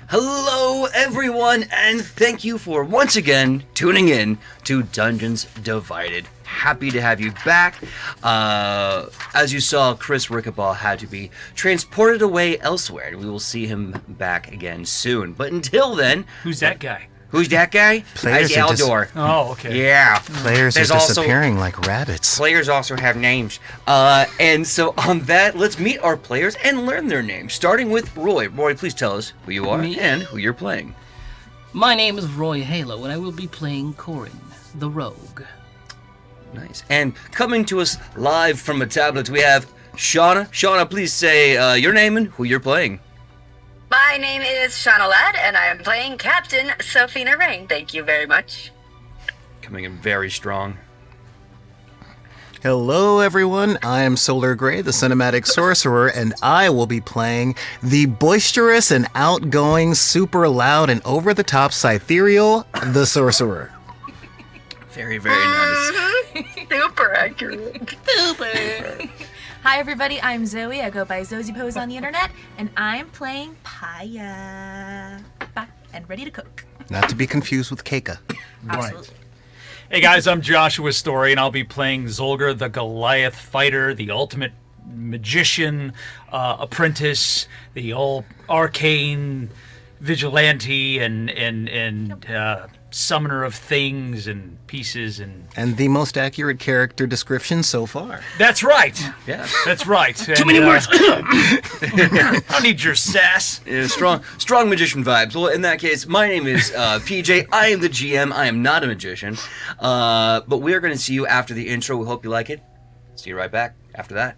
Hello, everyone, and thank you for once again tuning in to Dungeons Divided. Happy to have you back. As you saw, Chris Rickabaugh had to be transported away elsewhere, and we will see him back again soon. But until then... Who's that guy? Who's that guy? Players That's Aldor. Oh, okay. Yeah. Players are disappearing like rabbits. Players also have names. And so on that, let's meet our players and learn their names. Starting with Roy. Roy, please tell us who you are and who you're playing. My name is Roy Halo, and I will be playing Corin, the Rogue. Nice. And coming to us live from a tablet, we have Shauna. Shauna, please say your name and who you're playing. My name is Shauna Ladd, and I am playing Captain Sophina Rain. Thank you very much. Coming in very strong. Hello, everyone. I am Solar Gray, the Cinematic Sorcerer, and I will be playing the boisterous and outgoing, super loud and over-the-top Cythereal, the Sorcerer. Very, very nice. Super accurate. Super! Hi everybody, I'm Zoe. I go by ZozyPose on the internet, and I'm playing Paya. Back and ready to cook. Not to be confused with Keika. Absolutely. Hey guys, I'm Joshua Story, and I'll be playing Zolgar, the Goliath fighter, the ultimate magician, apprentice, the all arcane vigilante, and summoner of things and pieces And the most accurate character description so far. That's right. Yeah. That's right. Too many words! I don't need your sass. Yeah, strong magician vibes. Well, in that case, my name is PJ. I am the GM. I am not a magician. But we are going to see you after the intro. We hope you like it. See you right back after that.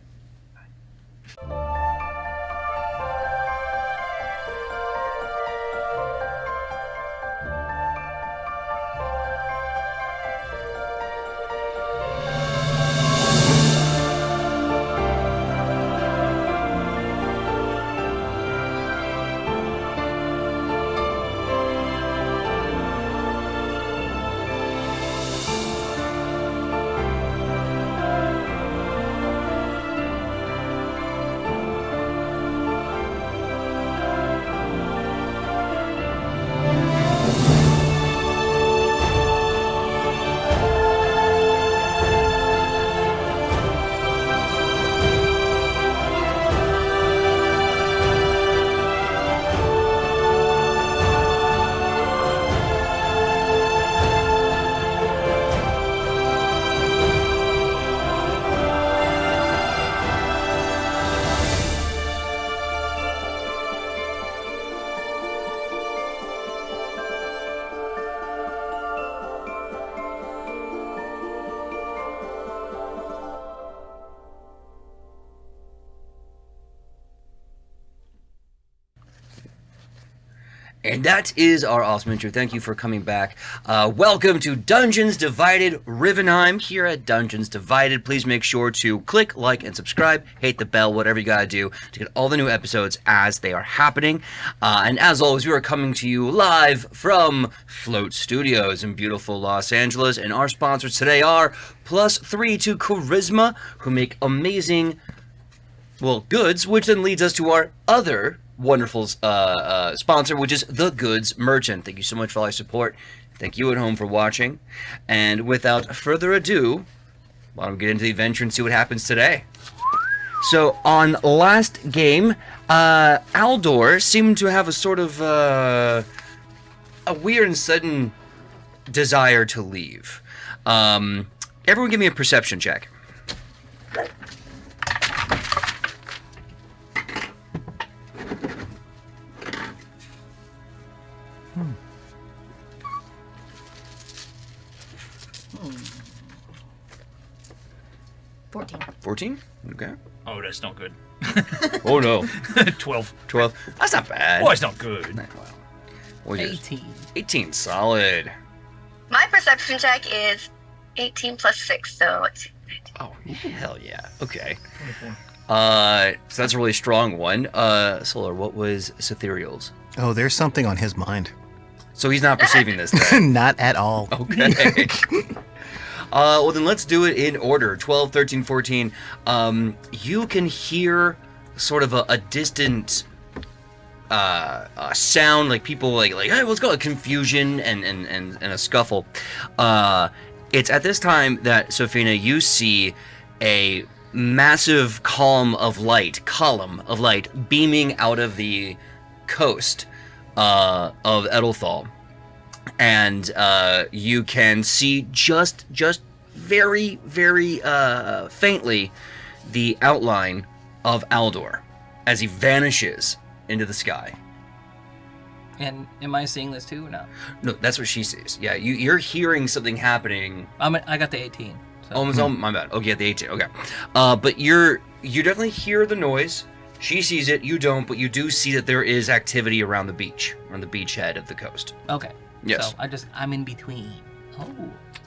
And that is our awesome intro. Thank you for coming back. Welcome to Dungeons Divided Rivenheim here at Dungeons Divided. Please make sure to click, like, and subscribe. Hit the bell, whatever you gotta do to get all the new episodes as they are happening. And as always, we are coming to you live from Float Studios in beautiful Los Angeles. And our sponsors today are +3 to Charisma, who make amazing, well, goods, which then leads us to our other wonderful sponsor, which is The Goods Merchant. Thank you so much for all your support. Thank you at home for watching. And without further ado, why don't we get into the adventure and see what happens today? So on last game, Aldor seemed to have a sort of a weird and sudden desire to leave. Everyone give me a perception check. 14. 14? Okay. Oh, that's not good. Oh no. 12. 12. That's not bad. Oh, it's not good. What is yours? 18. 18, solid. My perception check is 18 plus 6, so... Oh, hell yeah. Okay. 24. So that's a really strong one. Solar, what was Cythereal's? Oh, there's something on his mind. So he's not perceiving this then. Not at all. Okay. Well, then let's do it in order. 12, 13, 14. You can hear sort of a distant sound, like people like hey, what's going on? Confusion and a scuffle. It's at this time that Sophina, you see a massive column of light beaming out of the coast of Edelthal, and you can see just very faintly the outline of Aldor as he vanishes into the sky. And am I seeing this too or no? No, that's what she sees. Yeah, you're hearing something happening. I got the 18. So. Oh, my bad. Okay, at the 18. Okay, but you definitely hear the noise. She sees it. You don't, but you do see that there is activity around the beach, on the beachhead of the coast. Okay. Yes. So I'm in between. Oh.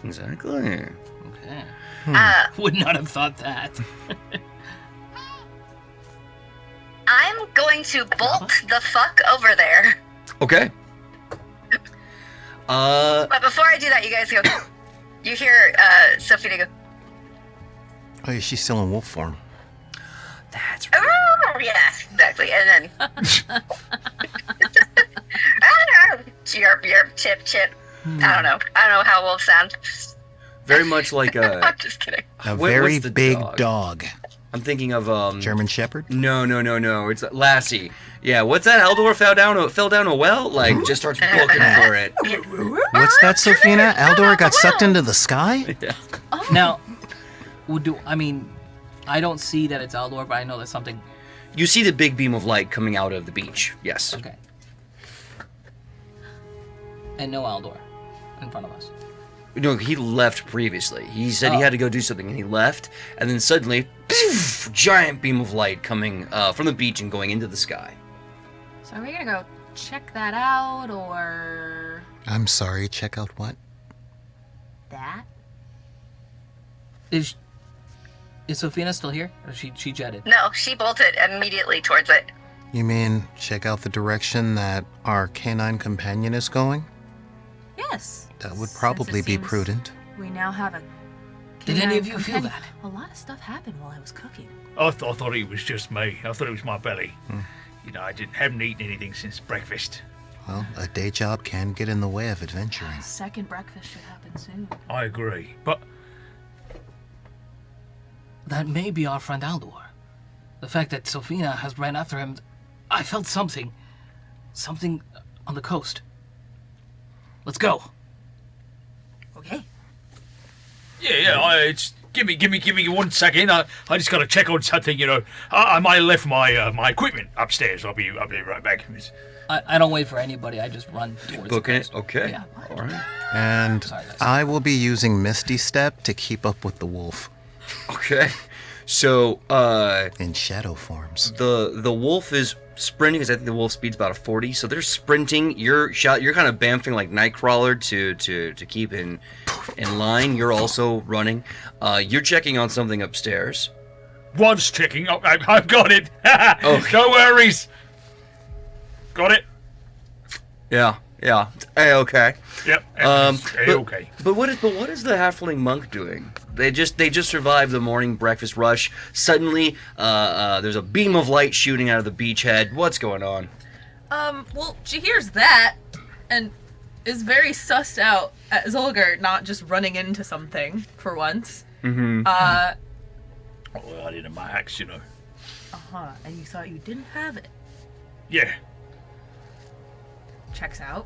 Exactly. Okay. Would not have thought that. I'm going to bolt the fuck over there. Okay. But before I do that, you guys go. You hear Sophia go. Oh, yeah, she's still in wolf form. That's right. Oh, yeah, exactly. And then. Chirp, chirp, chip, chip. I don't know how wolves sound. Very much like a. I'm just kidding. A What- very what's the big dog? dog. I'm thinking of German Shepherd? No. It's Lassie. Yeah, what's that? Aldor fell down a well? Like, just starts booking for it. What's that, Sophina? Aldor got sucked into the sky? Yeah. Now, I don't see that it's Aldor, but I know that's something. You see the big beam of light coming out of the beach. Yes. Okay. And no Aldor in front of us. No, he left previously. He said he had to go do something, and he left. And then suddenly, poof, giant beam of light coming from the beach and going into the sky. So are we gonna go check that out, or I'm sorry, check out what? that? Is Sophina still here? Or she jetted? No, she bolted immediately towards it. You mean check out the direction that our canine companion is going? Yes. That would Since probably it be seems prudent. We now have a. Did any of canine you feel companion. that? A lot of stuff happened while I was cooking. I thought it was just me. I thought it was my belly. You know, haven't eaten anything since breakfast. Well, a day job can get in the way of adventuring. Second breakfast should happen soon. I agree. But That may be our friend Aldor. The fact that Sophina has ran after him, I felt something on the coast. Let's go. Okay. yeah, give me 1 second. I just got to check on something. You know, I might have left my equipment upstairs. I'll be right back. I don't wait for anybody. I just run towards Booking the it? coast. Okay. Yeah. All right. And Sorry, guys. I will be using Misty Step to keep up with the wolf Okay. So, in shadow forms. the wolf is sprinting, because I think the wolf speed's about a 40. So they're sprinting. You're kind of bamfing like Nightcrawler to keep in line. You're also running. You're checking on something upstairs. One's checking. Oh, I've got it. Okay. No worries. Got it. Yeah. It's A-okay. Yep. But, Okay. But what is the halfling monk doing? They just survived the morning breakfast rush. Suddenly, there's a beam of light shooting out of the beachhead. What's going on? Well, she hears that and is very sussed out at Zolgar not just running into something for once. Mm-hmm. Oh, I didn't my axe, you know. And you thought you didn't have it. Yeah. Checks out.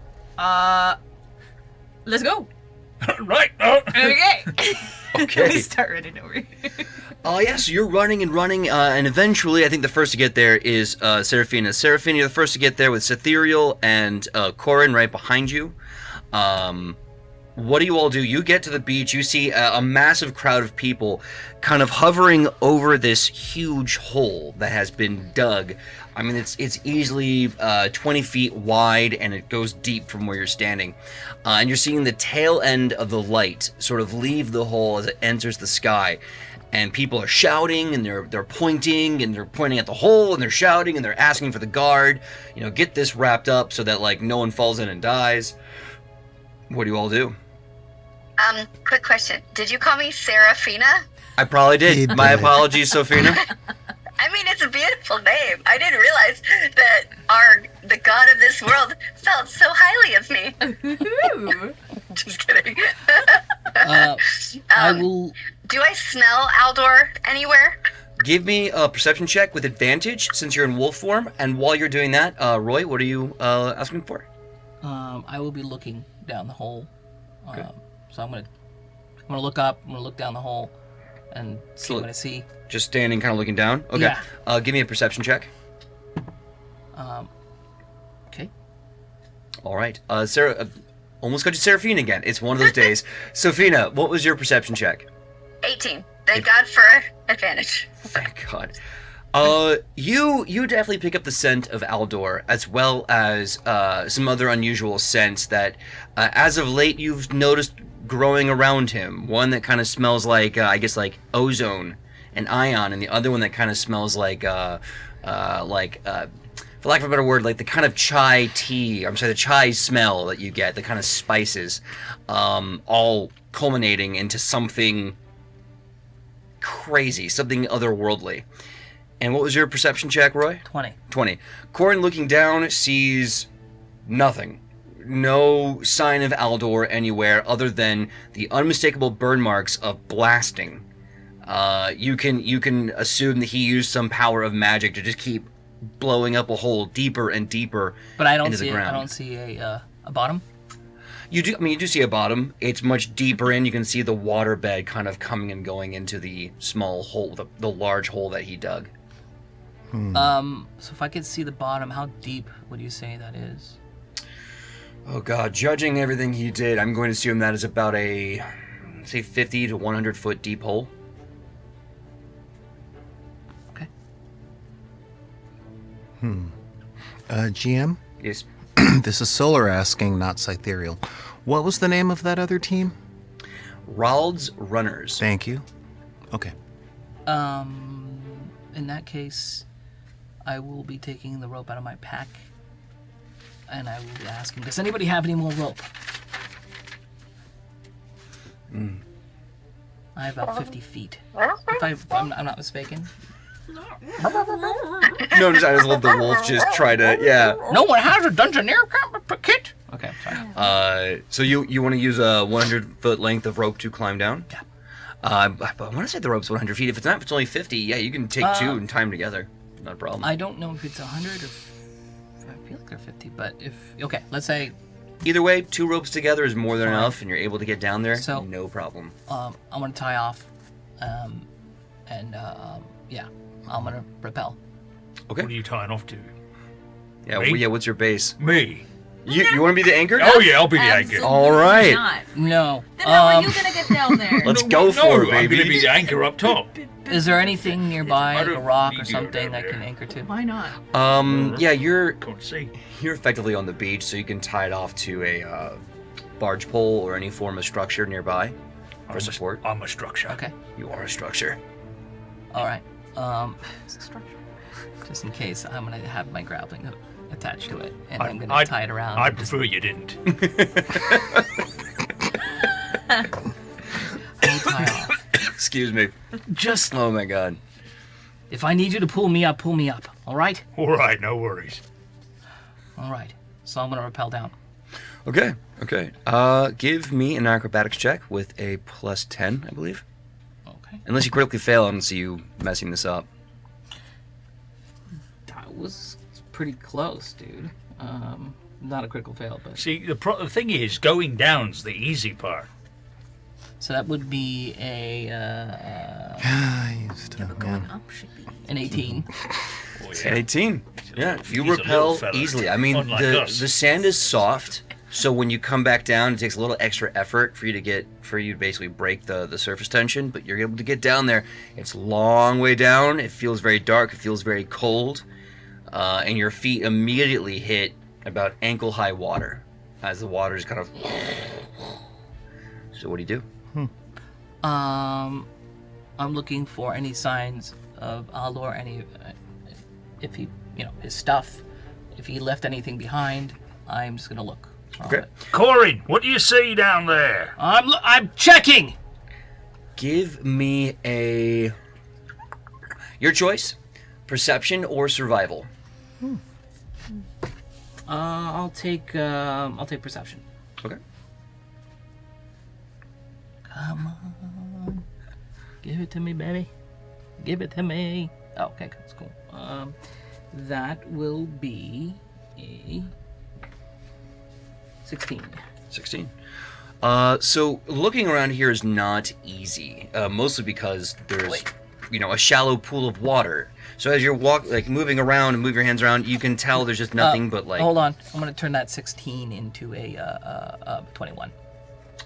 Let's go. Right. Oh. Okay. Okay. We start running over. Yes, you're running, and eventually, I think the first to get there is Seraphina. Seraphina, you're the first to get there with Cetheriel and Corin right behind you. What do you all do? You get to the beach, you see a massive crowd of people kind of hovering over this huge hole that has been dug. I mean, it's easily 20 feet wide, and it goes deep from where you're standing. And you're seeing the tail end of the light sort of leave the hole as it enters the sky. And people are shouting, and they're pointing, and they're pointing at the hole, and they're shouting, and they're asking for the guard. You know, get this wrapped up so that, like, no one falls in and dies. What do you all do? Quick question. Did you call me Seraphina? I probably He did. My did. apologies, Sophina. I mean, it's It's a beautiful name. I didn't realize that the god of this world felt so highly of me. Ooh. Just kidding. I will. Do I smell Aldor anywhere? Give me a perception check with advantage since you're in wolf form. And while you're doing that, Roy, what are you asking for? I will be looking down the hole. Okay. So I'm gonna look up. I'm gonna look down the hole, and see what I see. Just standing, kind of looking down. Okay. Yeah. Give me a perception check. Okay. All right. Sarah, almost got you Seraphine again. It's one of those days. Sophina, what was your perception check? 18. Thank God for advantage. Thank God. You definitely pick up the scent of Aldor, as well as some other unusual scents that, as of late, you've noticed growing around him. One that kind of smells like, I guess, like ozone and ion, and the other one that kind of smells like, for lack of a better word, like the kind of chai tea. I'm sorry, the chai smell that you get, the kind of spices, all culminating into something crazy, something otherworldly. And what was your perception check, Roy? 20. 20. Corin, looking down, sees nothing. No sign of Aldor anywhere other than the unmistakable burn marks of blasting. You can assume that he used some power of magic to just keep blowing up a hole deeper and deeper But I don't into see. the ground. I don't see a bottom. You do. I mean, you do see a bottom. It's much deeper in. You can see the water bed kind of coming and going into the small hole, the large hole that he dug. So if I could see the bottom, how deep would you say that is? Oh God! Judging everything he did, I'm going to assume that is about a, say, 50 to 100 foot deep hole. Okay. GM? Yes. This is Solar asking, not Cythereal. What was the name of that other team? Rald's Runners. Thank you. Okay. In that case, I will be taking the rope out of my pack, and I will be asking, does anybody have any more rope? I have about 50 feet. If I'm not mistaken. No, I just let the wolf just try to, yeah. No one has a Dungeoneer kit? Okay, sorry. So you want to use a 100 foot length of rope to climb down? Yeah. But I want to say the rope's 100 feet. If it's not, if it's only 50, yeah, you can take two and tie them together. Not a problem. I don't know if it's 100 or... I feel like they're 50, but if... Okay, let's say... Either way, 2 ropes together is more than enough, and you're able to get down there. So- no problem. I'm going to tie off, yeah, I'm going to rappel. Okay. What are you tying off to? Yeah. Me? Yeah. What's your base? Me. You want to be the anchor? Oh yeah, I'll be the anchor. Absolutely All right. not. No. Then how are you gonna get down there? Let's go for it, I'm baby. gonna be the anchor up top. Is there anything nearby, I like a don't rock need or to go something down that there. can anchor to? Why not? Yeah, you're Can't see. effectively on the beach, so you can tie it off to a barge pole or any form of structure nearby for support. I'm a structure. Okay. You are a structure. All right. Just in case, I'm going to have my grappling hook attached to it, and I'm going to tie it around. I and just- prefer you didn't. I'll tie off. Excuse me. Just, Oh my God. if I need you to pull me up, all right? All right, no worries. All right. So I'm going to rappel down. Okay. Okay. Give me an acrobatics check with a +10, I believe. Okay. Unless you critically fail, I don't see you messing this up. That was pretty close, dude. Not a critical fail, but... See, the thing is, going down's the easy part. So that would be I used to, Going yeah. up should be. an 18. Oh, An 18. Yeah, you He's a repel little fella, easily. I mean, unlike the us. sand is soft, so when you come back down, it takes a little extra effort for you to basically break the surface tension, but you're able to get down there. It's a long way down. It feels very dark. It feels very cold, and your feet immediately hit about ankle-high water as the water is kind of. So what do you do? I'm looking for any signs of Aldor, any, if he, his stuff, if he left anything behind. I'm just gonna look. Okay. Corin, what do you see down there? I'm checking. Give me your choice. Perception or survival? I'll take perception. Okay. Come on, give it to me, baby. Give it to me. Oh, okay, that's cool. That will be a 16. 16. So looking around here is not easy, mostly because there's, a shallow pool of water. So as you're moving around and move your hands around, you can tell there's just nothing but like. Hold on, I'm gonna turn that 16 into a 21.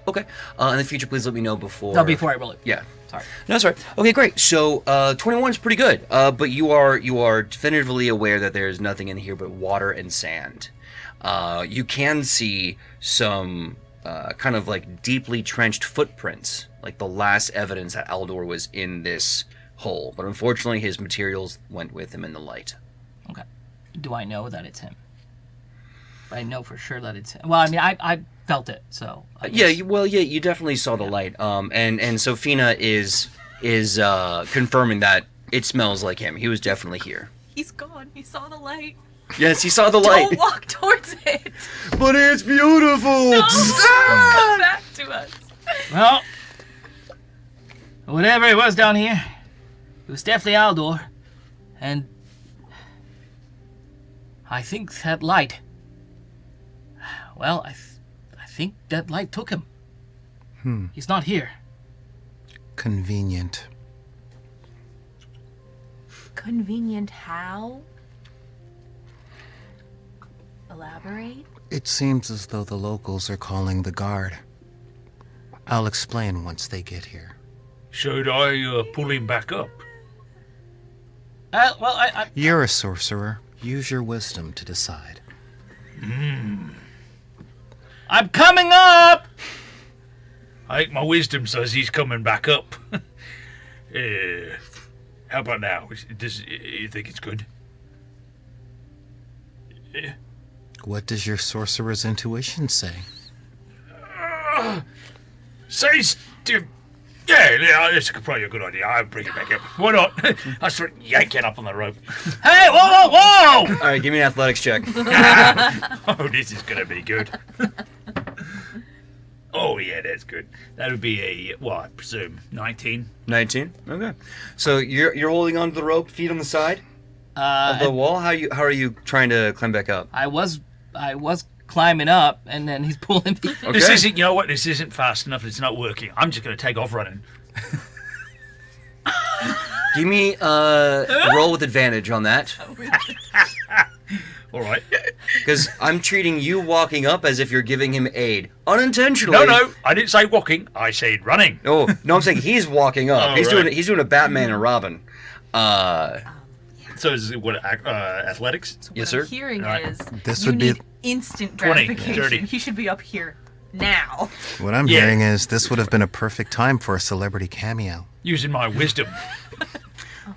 Okay. In the future, please let me know before. No, before I roll it. Yeah. Sorry. No, sorry. Okay, great. So 21 is pretty good, but you are definitively aware that there's nothing in here but water and sand. You can see some kind of like deeply trenched footprints, like the last evidence that Aldor was in this hole. But unfortunately, his materials went with him in the light. Okay. Do I know that it's him? I know for sure that it's him. Well, I mean, I felt it, so. You definitely saw the light. And Sophina is confirming that it smells like him. He was definitely here. He's gone. He saw the light. Yes, he saw the light. Don't walk towards it. But it's beautiful. No, come back to us. Well, whatever it was down here, it was definitely Aldor, and I think that light. Well, I think that light took him. He's not here. Convenient. Convenient how? Elaborate? It seems as though the locals are calling the guard. I'll explain once they get here. Should I pull him back up? Well, I You're a sorcerer. Use your wisdom to decide. I'm coming up! I think my wisdom says he's coming back up. How about now? You think it's good? What does your sorcerer's intuition say? Says to... Yeah, that's probably a good idea. I'll bring it back up. Why not? I start yanking up on the rope. Hey, whoa! All right, give me an athletics check. Oh, this is going to be good. Oh, yeah, that's good. That would be I presume 19. 19. Okay. So you're holding onto the rope, feet on the side of the wall. How are you trying to climb back up? I was climbing up, and then he's pulling me. Okay. This isn't. You know what? This isn't fast enough. It's not working. I'm just going to take off running. Give me a roll with advantage on that, All right. because I'm treating you walking up as if you're giving him aid unintentionally. No, I didn't say walking. I said running. Oh no, I'm saying he's walking up. Oh, he's right. doing a Batman and Robin. So is it what athletics? So Yes, what sir. I'm hearing Right. is This you would be- need instant 20, gratification. 30. He should be up here now. What I'm Yeah. hearing is this would have been a perfect time for a celebrity cameo. Using my wisdom.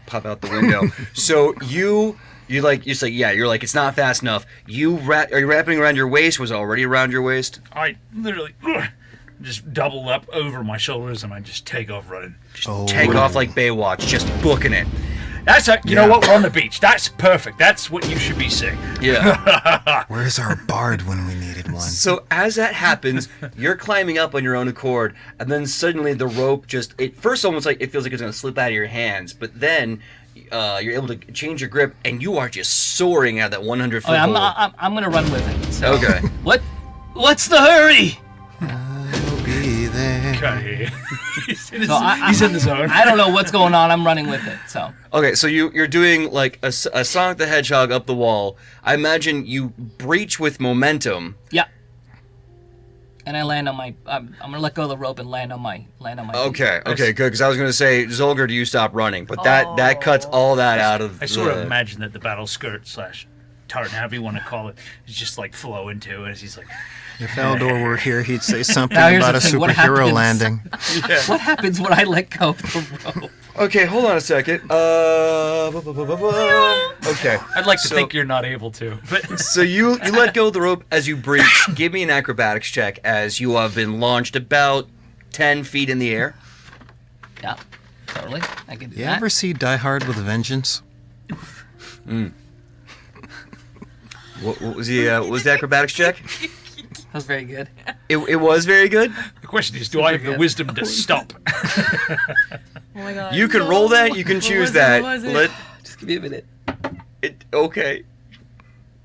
Pop out the window. So you're like it's not fast enough. Are you wrapping around your waist? Was it already around your waist? I literally just double up over my shoulders and I just take off running. Take off like Baywatch, just booking it. That's you know what? We're on the beach. That's perfect. That's what you should be saying. Yeah. Where's our bard when we needed one? So as that happens, you're climbing up on your own accord, and then suddenly the rope first almost like it feels like it's going to slip out of your hands, but then you're able to change your grip, and you are just soaring out of that 100-foot hole. I'm gonna run with it. So. Okay. What's the hurry? I'll be there. Okay. He's in So he's in the zone. I don't know what's going on. I'm running with it. So Okay, so you're doing like a Sonic the Hedgehog up the wall. I imagine you breach with momentum. yeah. And I land on my. I'm gonna let go of the rope and land on my. Okay, good. Because I was going to say, Zolgar, do you stop running? But that cuts all that out of. I sort of imagine that the battle skirt / tartan, however you want to call it, is just like flowing to it as he's like. If Aldor were here, he'd say something Now, here's about a the thing, what superhero happens- landing. What happens when I let go of the rope? Okay, hold on a second. Okay. I'd like to So- think you're not able to, but So you let go of the rope as you breach. Give me an acrobatics check as you have been launched about 10 feet in the air. Yeah, totally. I can do You that. ever see Die Hard with a Vengeance? What was the acrobatics check? That was very good. It was very good. The question is, do I have the wisdom to stop? Oh my god. You can roll that. You can choose that. Just give me a minute. Okay.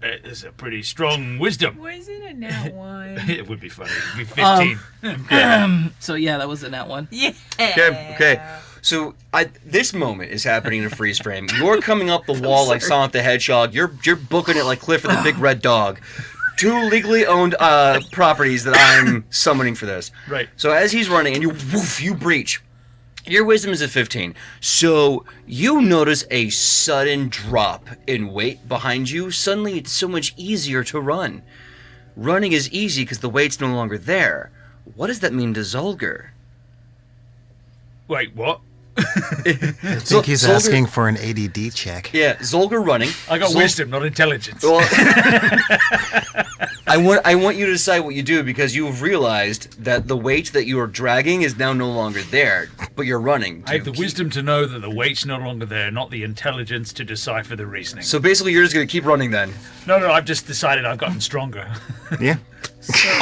It's a pretty strong wisdom. Was it a nat 1? It would be funny. It'd be 15. So yeah, that was in that one. Yeah. Okay. So this moment is happening in a freeze frame. You're coming up the wall like Sonic the Hedgehog. You're booking it like Clifford the Big Red Dog. 2 legally owned properties that I'm summoning for this. Right. So as he's running and you breach. Your wisdom is at 15. So you notice a sudden drop in weight behind you. Suddenly it's so much easier to run. Running is easy because the weight's no longer there. What does that mean to 𝐒𝐲𝐬𝐬? Wait, what? I think he's 𝐒𝐲𝐬𝐬 asking for an ADD check. Yeah, 𝐒𝐲𝐬𝐬 running. I got wisdom, not intelligence. Well, I want you to decide what you do because you've realized that the weight that you are dragging is now no longer there, but you're running. I have the wisdom to know that the weight's no longer there, not the intelligence to decipher the reasoning. So basically, you're just gonna keep running then. No, I've just decided I've gotten stronger. Yeah.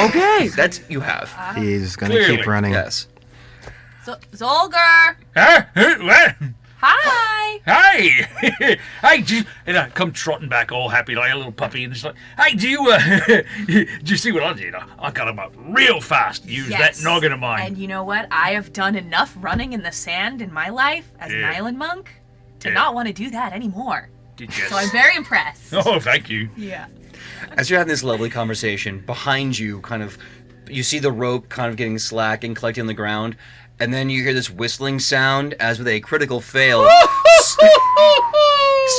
Okay, that's you have. He's going to Clearly. keep running. Yes. 𝐒𝐲𝐬𝐬! Huh? What? Hi! Hey! Hey, and I come trotting back all happy like a little puppy, and it's like, hey, do you see what I did? I got him up real fast, used that noggin of mine. And you know what? I have done enough running in the sand in my life as an island monk to not want to do that anymore. Did you? So I'm very impressed. Oh, thank you. Yeah. As you're having this lovely conversation, behind you, you see the rope kind of getting slack and collecting on the ground, and then you hear this whistling sound as with a critical fail,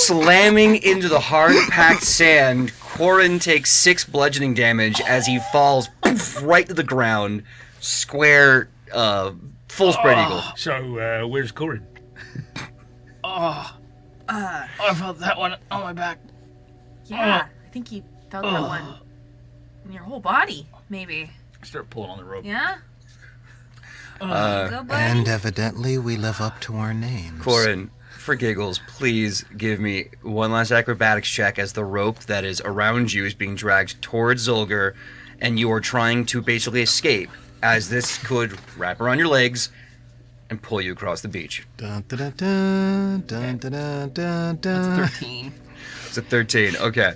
slamming into the hard-packed sand. Corin takes 6 bludgeoning damage as he falls right to the ground, square, full spread eagle. So, where's Corin? I felt that one on my back. Yeah. I think you felt that one in your whole body, maybe. Start pulling on the rope. Yeah? Go, buddy. And evidently, we live up to our names. Corin, for giggles, please give me one last acrobatics check as the rope that is around you is being dragged towards 𝐒𝐲𝐬𝐬, and you are trying to basically escape, as this could wrap around your legs and pull you across the beach. Dun, dun, dun, dun, dun, dun, dun, dun. 13. It's a 13. Okay.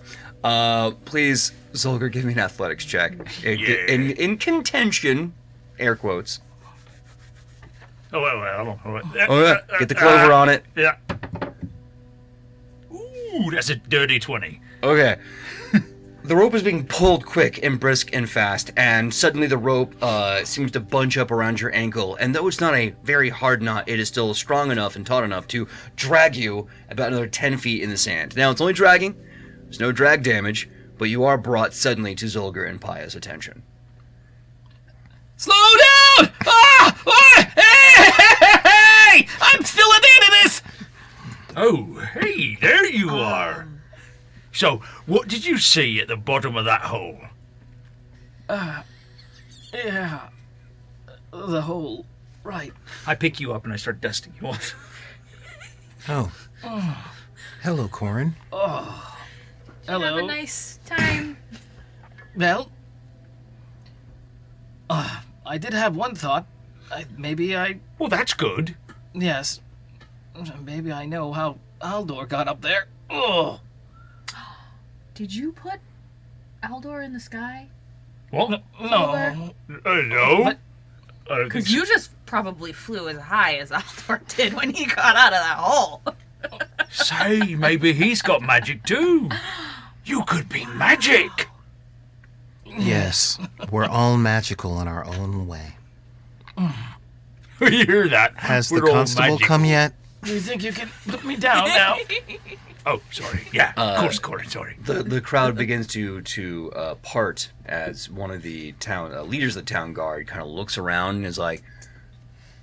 Please, 𝐒𝐲𝐬𝐬𝐬, give me an athletics check. In contention, air quotes. Oh, well, hold on. Oh, yeah. Get the clover on it. Yeah. Ooh, that's a dirty 20. Okay. The rope is being pulled quick and brisk and fast, and suddenly the rope seems to bunch up around your ankle. And though it's not a very hard knot, it is still strong enough and taut enough to drag you about another 10 feet in the sand. Now, it's only dragging. There's no drag damage, but you are brought suddenly to 𝐒𝐲𝐬𝐬 and Paya's attention. Slow down! Hey! I'm still at the end of this! Oh, hey, there you are. So, what did you see at the bottom of that hole? Yeah. The hole. Right. I pick you up and I start dusting you off. Oh. Hello, Corin. Hello. Have a nice time. Well, I did have one thought. Well, that's good. Yes. Maybe I know how Haldor got up there. Oh. Did you put Aldor in the sky? What? No. No. But- I don't think Because so. you just probably flew as high as Aldor did when he got out of that hole. Say, maybe he's got magic too. You could be magic. Yes, we're all magical in our own way. You hear that? Has We're the all constable magical. come yet? Do you think you can put me down now? Oh, sorry. Yeah, of course, Corin, sorry. The crowd begins to part as one of the town leaders of the town guard kind of looks around and is like,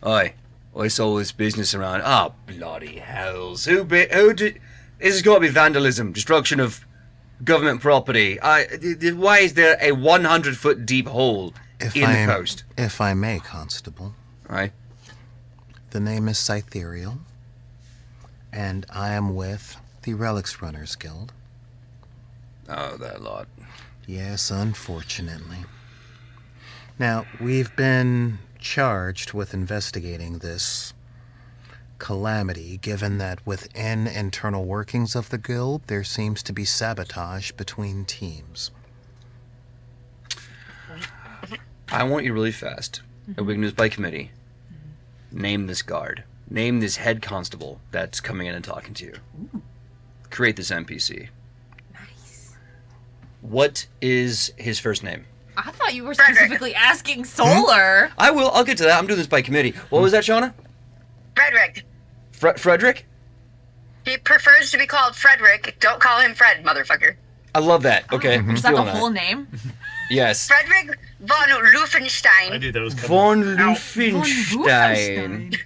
"Oi, what's all this business around? Oh, bloody hells! Who did? This has got to be vandalism, destruction of government property. Why is there a 100-foot deep hole in the coast?" If I may, Constable. Right. The name is 𝐶𝐬𝐬𝐬𝐬, and I am with The Relics Runners Guild. Oh, that lot. Yes, unfortunately. Now, we've been charged with investigating this calamity, given that within internal workings of the guild, there seems to be sabotage between teams. I want you really fast, and we can do this by committee. Name this guard. Name this head constable that's coming in and talking to you. Create this NPC. Nice. What is his first name? I thought you were specifically asking Solar. I'll get to that. I'm doing this by committee. What was that, Shauna? Frederick. Frederick? He prefers to be called Frederick. Don't call him Fred, motherfucker. I love that. Okay, I'm Is that the feeling whole name? Yes. Frederick von Lufenstein. I knew that was coming. Von Lufenstein.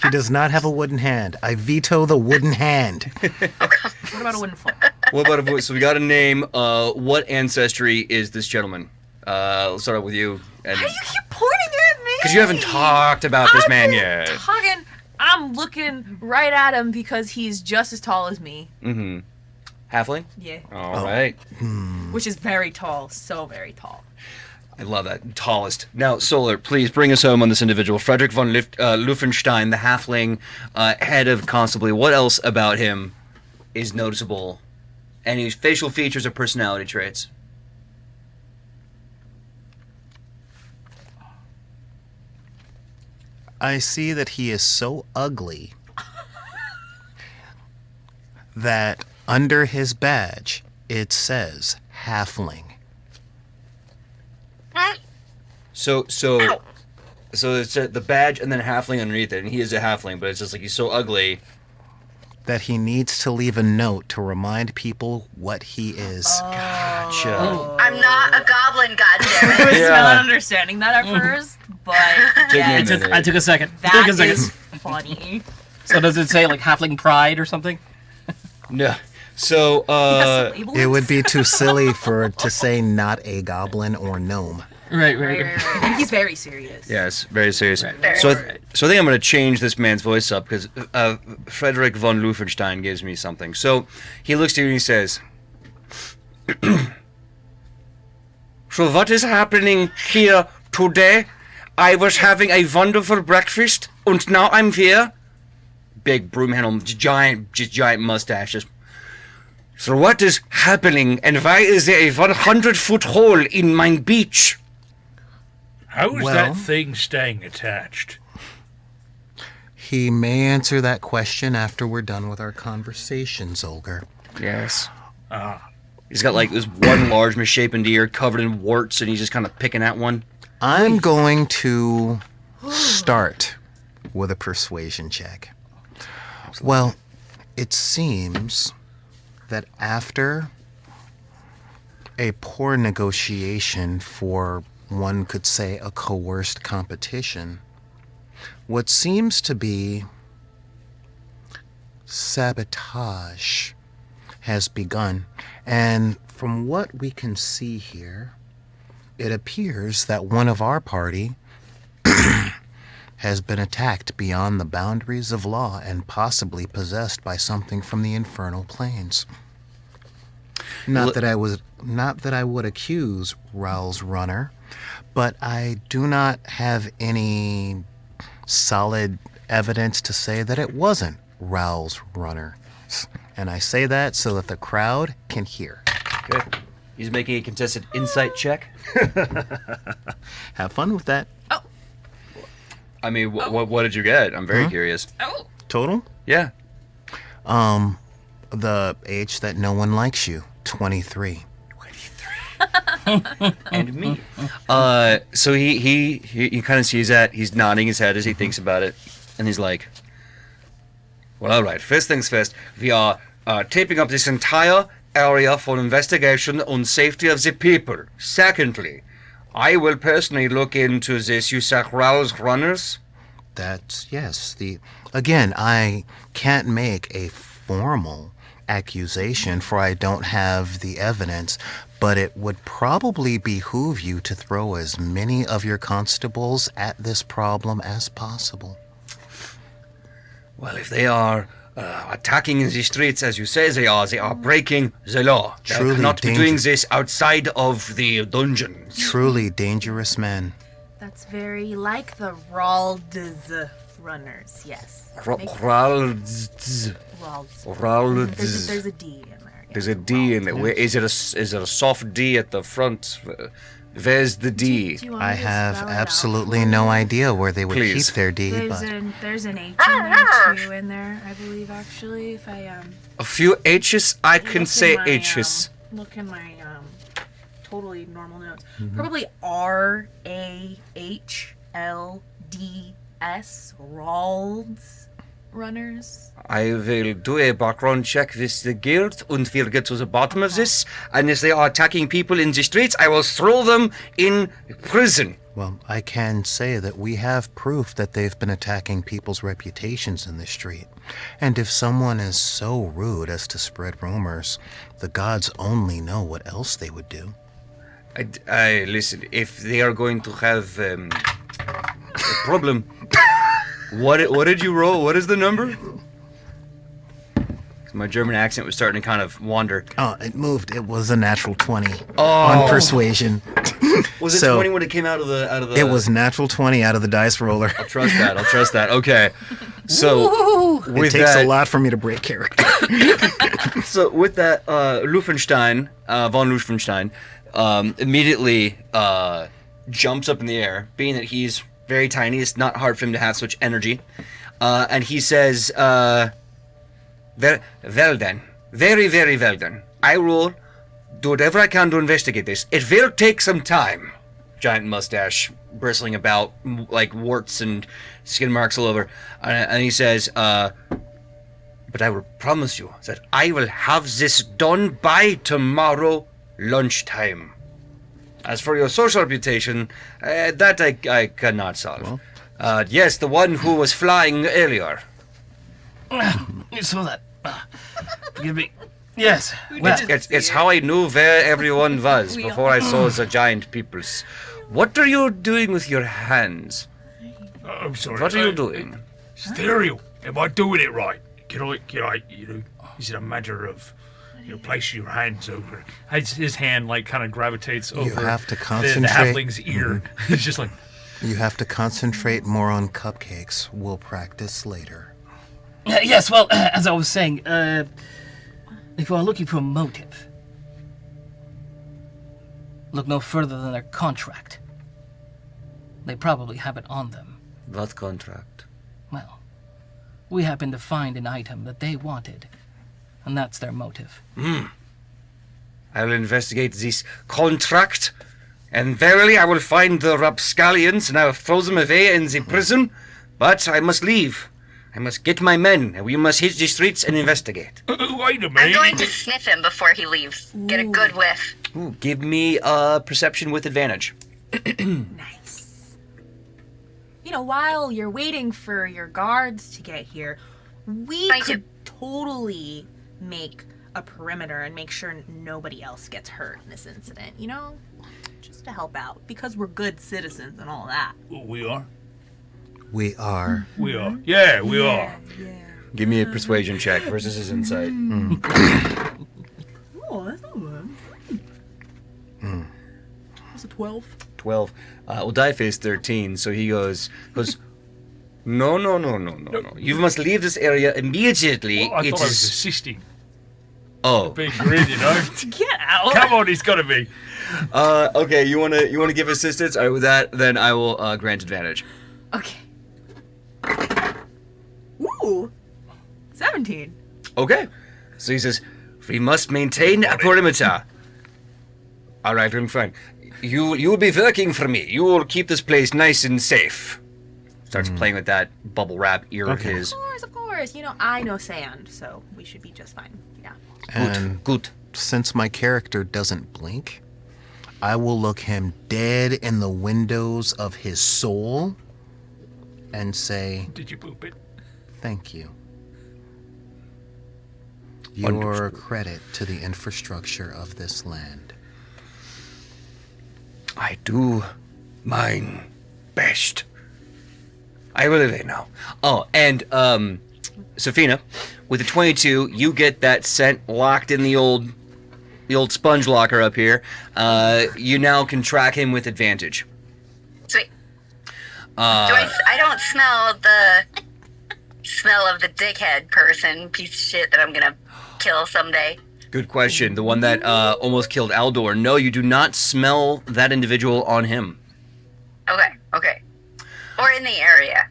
He does not have a wooden hand. I veto the wooden hand. What about a wooden foot? What about a voice? So we got a name. What ancestry is this gentleman? Let's start out with you. How do you keep pointing at me? Because you haven't talked about this man yet. I'm looking right at him because he's just as tall as me. Mm-hmm. Halfling? Yeah. All right. Which is very tall. So very tall. I love that. Tallest. Now, Solar, please bring us home on this individual. Frederick von Lufenstein, the halfling head of Constable. What else about him is noticeable? Any facial features or personality traits? I see that he is so ugly that under his badge it says halfling. So it's the badge and then halfling underneath it, and he is a halfling, but it's just like he's so ugly. That he needs to leave a note to remind people what he is. Gotcha. I'm not a goblin, goddammit. I was Yeah. not understanding that at first, but yeah, Take me a I took a second. that Took a second. is funny. So does it say like halfling pride or something? No. So, It would be too silly to say not a goblin or gnome. Right. And he's very serious. yes, very serious. Right. So, so I think I'm going to change this man's voice up because Frederick von Lufenstein gives me something. So he looks to you and he says, "So what is happening here today? I was having a wonderful breakfast, and now I'm here." Big broom handle, giant mustaches. "So what is happening, and why is there a 100-foot hole in my beach?" How is Well- that thing staying attached? He may answer that question after we're done with our conversation, Zolgar. Yes. He's got like this one large misshapen deer covered in warts, and he's just kind of picking at one. I'm going to start with a persuasion check. Well, it seems that after a poor negotiation for, one could say, a coerced competition, what seems to be sabotage has begun. And from what we can see here, it appears that one of our party has been attacked beyond the boundaries of law and possibly possessed by something from the infernal planes. Not that I would accuse Raul's runner, but I do not have any solid evidence to say that it wasn't Raul's runner. And I say that so that the crowd can hear. Okay. He's making a contested insight check. Have fun with that. I mean, what did you get? I'm very curious. Oh, Total? Yeah. The age that no one likes you, 23. And me. So he kind of sees that. He's nodding his head as he thinks about it, and he's like, "Well, all right. First things first. We are taping up this entire area for investigation on safety of the people. Secondly, I will personally look into this. You said Raul's runners. That's, yes. Again, I can't make a formal accusation, for I don't have the evidence, but it would probably behoove you to throw as many of your constables at this problem as possible. Well, if they are attacking in the streets, as you say they are breaking the law. They Truly cannot be doing dangerous. this outside of the dungeons. Truly dangerous men. That's very like the Ralds runners, yes. Ralds. Ralds. There's a D in there. There's a D in there. Where is it? Is it a soft D at the front? Where's the D? Do you want I me to have spell it out absolutely for no you? idea where they would Please. keep their D, There's but an H in there too in there, I believe actually. If I A few H's. I can look say in my, H's. look in my totally normal notes. Mm-hmm. Probably RAHLDS Ralds runners. I will do a background check with the guild and we'll get to the bottom of this. And if they are attacking people in the streets, I will throw them in prison. well, I can say that we have proof that they've been attacking people's reputations in the street. And if someone is so rude as to spread rumors, the gods only know what else they would do. I listen. If they are going to have a problem, what did you roll? What is the number? My German accent was starting to kind of wander. Oh, it moved. It was a natural 20 Oh. on persuasion. Was it So- 20 when it came out of the? It was natural 20 out of the dice roller. I'll trust that. I'll trust that. Okay. So It with takes that, a lot for me to break character. So with that, Lufenstein, von Lufenstein, immediately jumps up in the air. Being that he's very tiny, it's not hard for him to have such energy. And he says, well then, very, very well then. I will do whatever I can to investigate this. It will take some time. Giant mustache bristling about, like warts and skin marks all over. And he says, but I will promise you that I will have this done by tomorrow lunchtime. As for your social reputation, that I cannot solve. Yes, the one who was flying earlier. You saw that. Forgive me. Yes. Well, It's how I knew where everyone was before I saw the giant peoples. What are you doing with your hands? I'm sorry. What are you doing? Stereo. Am I doing it right? Can I, is it a matter of, placing your hands over? His hand, kind of gravitates over have to the concentrate. halfling's ear. It's just like, You have to concentrate more on cupcakes. We'll practice later. yes, well, as I was saying, if you are looking for a motive, look no further than their contract. They probably have it on them. What contract? Well, we happened to find an item that they wanted, and that's their motive. I will investigate this contract, and verily I will find the rapscallions and I will throw them away in the prison. But I must leave. I must get my men, and we must hit the streets and investigate. wait a I'm minute. going to sniff him before he leaves. Get a good whiff. Ooh, give me perception with advantage. Nice. While you're waiting for your guards to get here, we Thank could you. totally make a perimeter and make sure nobody else gets hurt in this incident, Just to help out, because we're good citizens and all that. We are. We are. We are. Yeah, we are. Give me a persuasion check versus his insight. Oh, that's not bad. That's a 12. 12. Well, Dife is 13, so he goes, no. You must leave this area immediately. Well, I It thought I was is- assisting. Oh. Being greedy, Get out! Come on, he's got to be. Okay, you wanna give assistance? All right, with that, then I will grant advantage. Okay. Ooh! 17. Okay. So he says, we must maintain a perimeter. All right, I'm fine. You will be working for me. You will keep this place nice and safe. Starts playing with that bubble wrap ear of his. Of course. I know sand, so we should be just fine. Yeah. And Good. since my character doesn't blink, I will look him dead in the windows of his soul and say, Did you poop it? thank you. Your credit to the infrastructure of this land. I do mine best. I will away now. Oh, and Safina, with a 22, you get that scent locked in the old sponge locker up here. You now can track him with advantage. Sweet. I don't smell the smell of the dickhead person, piece of shit that I'm gonna kill someday. Good question. The one that almost killed Aldor. No, you do not smell that individual on him. Okay. Or in the area.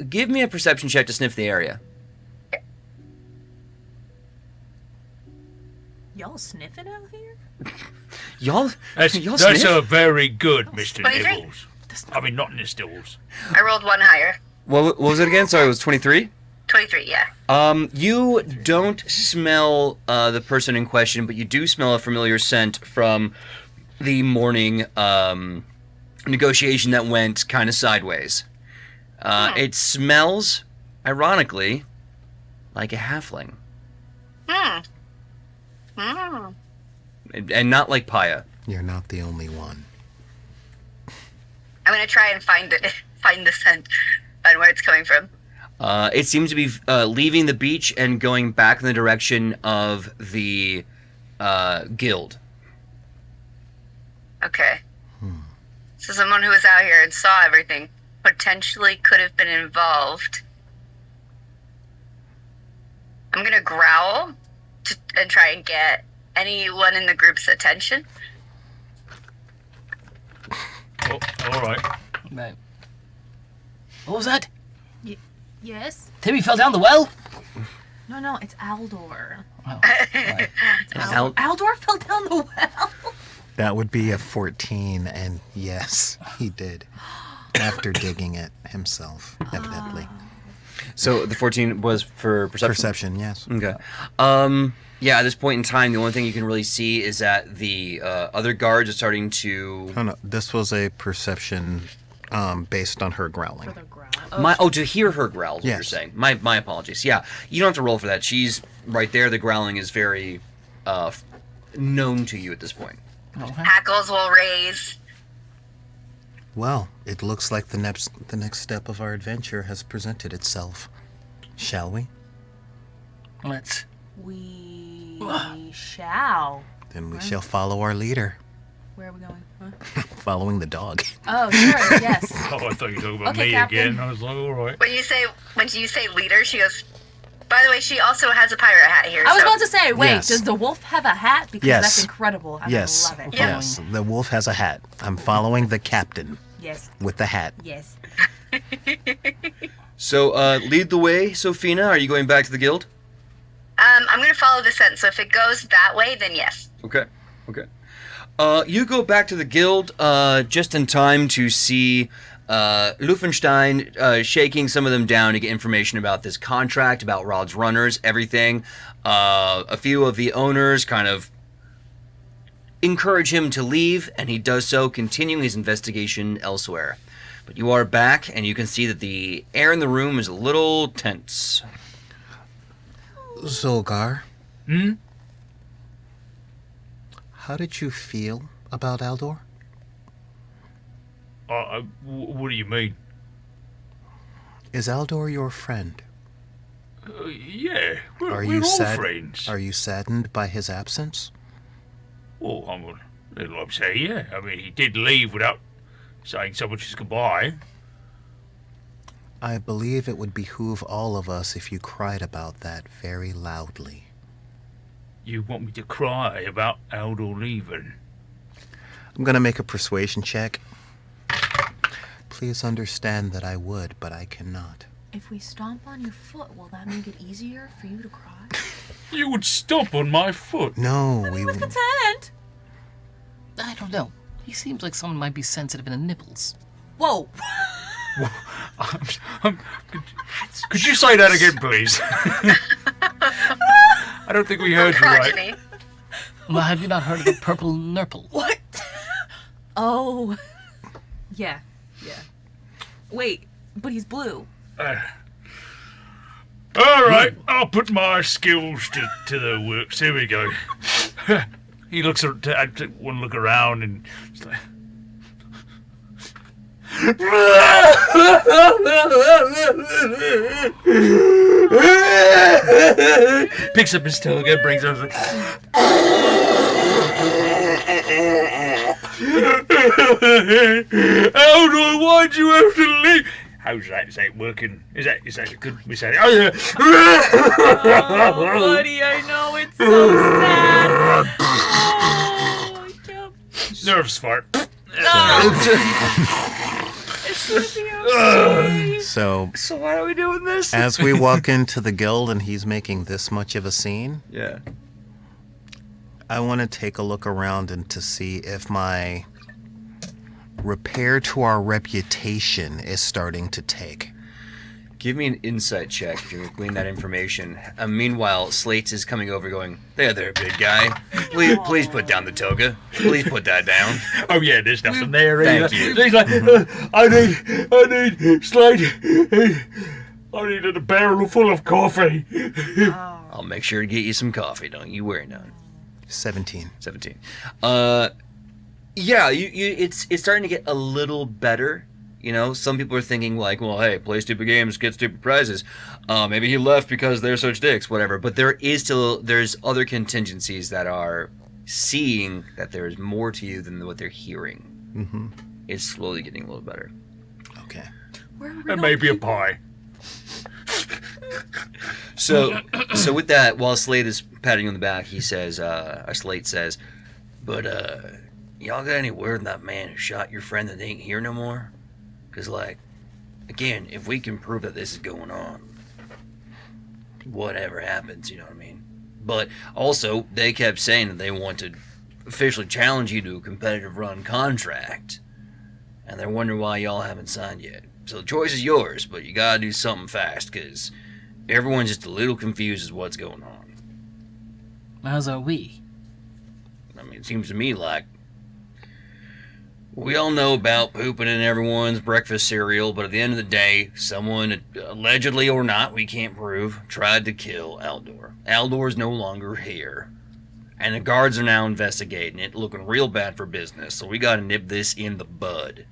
Give me a perception check to sniff the area. Y'all sniffing out here? Y'all That's sniff? a very good, Mr. 23? Nibbles. I mean, not Nibbles. I rolled one higher. What was it again? Sorry, it was 23? 23, yeah. You don't smell the person in question, but you do smell a familiar scent from the morning negotiation that went kind of sideways. It smells, ironically, like a halfling. And not like Paya. You're not the only one. I'm gonna try and find the scent, find where it's coming from. It seems to be leaving the beach and going back in the direction of the guild. Okay. So someone who was out here and saw everything potentially could have been involved. I'm gonna growl and try and get anyone in the group's attention. Oh, all right. Right. What was that? Yes? Timmy fell down the well? No, it's Aldor. Oh, right. Aldor fell down the well? That would be a 14, and yes, he did. After digging it himself, evidently. So the 14 was for perception? Perception, yes. Okay. Yeah, at this point in time, the only thing you can really see is that the other guards are starting to... Oh, no, this was a perception based on her growling. For the growl. to hear her growl is what you're Yes. saying. My apologies. Yeah, you don't have to roll for that. She's right there. The growling is very known to you at this point. Okay. Hackles will raise. Well, it looks like the next step of our adventure has presented itself. Shall we? Let's. We shall. Then we shall follow our leader, Where are we going? Huh? following the dog. Oh, sure, yes. Oh, I thought you were talking about Okay, me Captain. again. I was like, all right. When you say leader, she goes, by the way, she also has a pirate hat here. I was so- about to say, wait, Yes. does the wolf have a hat? Because Yes. that's incredible. I Yes, love it. yes. The wolf has a hat. I'm following the captain Yes. with the hat. Yes. So, lead the way, Sophina. Are you going back to the guild? I'm going to follow the scent, so if it goes that way, then yes. Okay. You go back to the guild just in time to see Lufenstein shaking some of them down to get information about this contract, about Rod's runners, everything. A few of the owners kind of encourage him to leave, and he does so, continuing his investigation elsewhere. But you are back, and you can see that the air in the room is a little tense. Zolgar, Hmm? how did you feel about Aldor? What do you mean? Is Aldor your friend? Yeah, we're Are all you friends. Are you saddened by his absence? Well, I'm a little upset, yeah. I mean, he did leave without saying so much as goodbye. I believe it would behoove all of us if you cried about that very loudly. You want me to cry about Aldor leaving? I'm gonna make a persuasion check. Please understand that I would, but I cannot. If we stomp on your foot, will that make it easier for you to cry? You would stomp on my foot. No, we With consent. I don't know. He seems like someone might be sensitive in the nipples. Whoa. Could you say that again, please? I don't think we heard you right. Progeny. Well, have you not heard of the purple nurple? What? Oh. Yeah. Wait, but he's blue. All right, I'll put my skills to the works. Here we go. He looks at one look around and he's like, Picks up his toga, brings it over. Eldor, why'd you have to leave? How's that? Is that working? Is that good? Is that? Oh yeah. Oh, buddy, I know it's so sad. Oh, I can't. Nerves fart. It's gonna be okay. So, So why are we doing this? as we walk into the guild and he's making this much of a scene, Yeah. I want to take a look around and to see if my repair to our reputation is starting to take. Give me an insight check if you can glean that information. Meanwhile, Slates is coming over going, there, big guy. Please put down the toga. Please put that down. Oh yeah, there's nothing there. Thank either. you. He's like, I need Slade. I needed a barrel full of coffee. I'll make sure to get you some coffee, don't you worry, none. 17. 17. Yeah, it's starting to get a little better. You know, some people are thinking like, well, hey, play stupid games, get stupid prizes. Maybe he left because they're such dicks, whatever. But there's other contingencies that are seeing that there's more to you than what they're hearing. Mm-hmm. It's slowly getting a little better. Okay. And maybe a pie. So with that, while Slate is patting you on the back, he says, Slate says, but y'all got any word on that man who shot your friend that ain't here no more? Because, like, again, if we can prove that this is going on, whatever happens, you know what I mean? But also, they kept saying that they want to officially challenge you to a competitive run contract. And they're wondering why y'all haven't signed yet. So the choice is yours, but you gotta do something fast, because everyone's just a little confused as what's going on. As are we. I mean, it seems to me like we all know about pooping in everyone's breakfast cereal, but at the end of the day, someone, allegedly or not, we can't prove, tried to kill Aldor. Aldor's no longer here. And the guards are now investigating it, looking real bad for business, so we gotta nip this in the bud.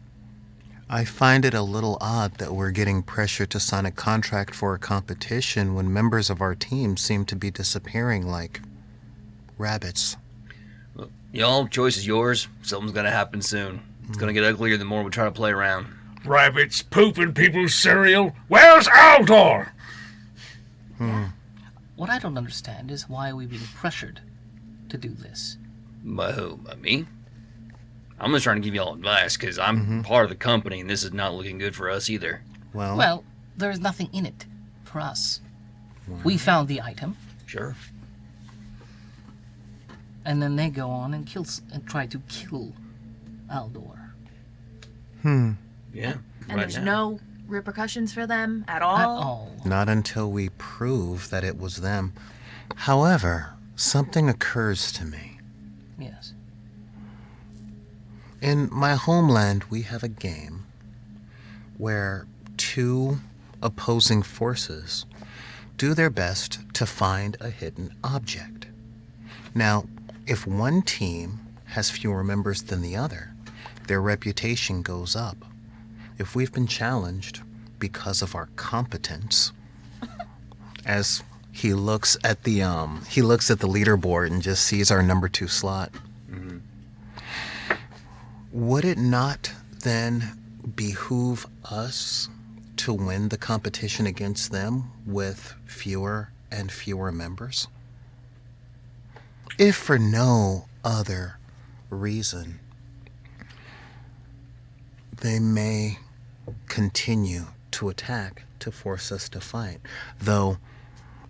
I find it a little odd that we're getting pressure to sign a contract for a competition when members of our team seem to be disappearing like rabbits. Look, y'all, choice is yours. Something's gonna happen soon. It's gonna get uglier the more we try to play around. Rabbits pooping people's cereal. Where's Aldor? What I don't understand is why we're being pressured to do this. By who? By me? I'm just trying to give y'all advice, because I'm part of the company, and this is not looking good for us either. Well, there is nothing in it for us. We found the item, Sure. and then they go on and try to kill Aldor. Yeah. And there's no repercussions for them at all? At all. Not until we prove that it was them. However, something occurs to me. Yes. In my homeland, we have a game where two opposing forces do their best to find a hidden object. Now, if one team has fewer members than the other, their reputation goes up. If we've been challenged because of our competence, as he looks at the leaderboard and just sees our number 2 slot, would it not then behoove us to win the competition against them with fewer and fewer members? If for no other reason, they may continue to attack to force us to fight. Though,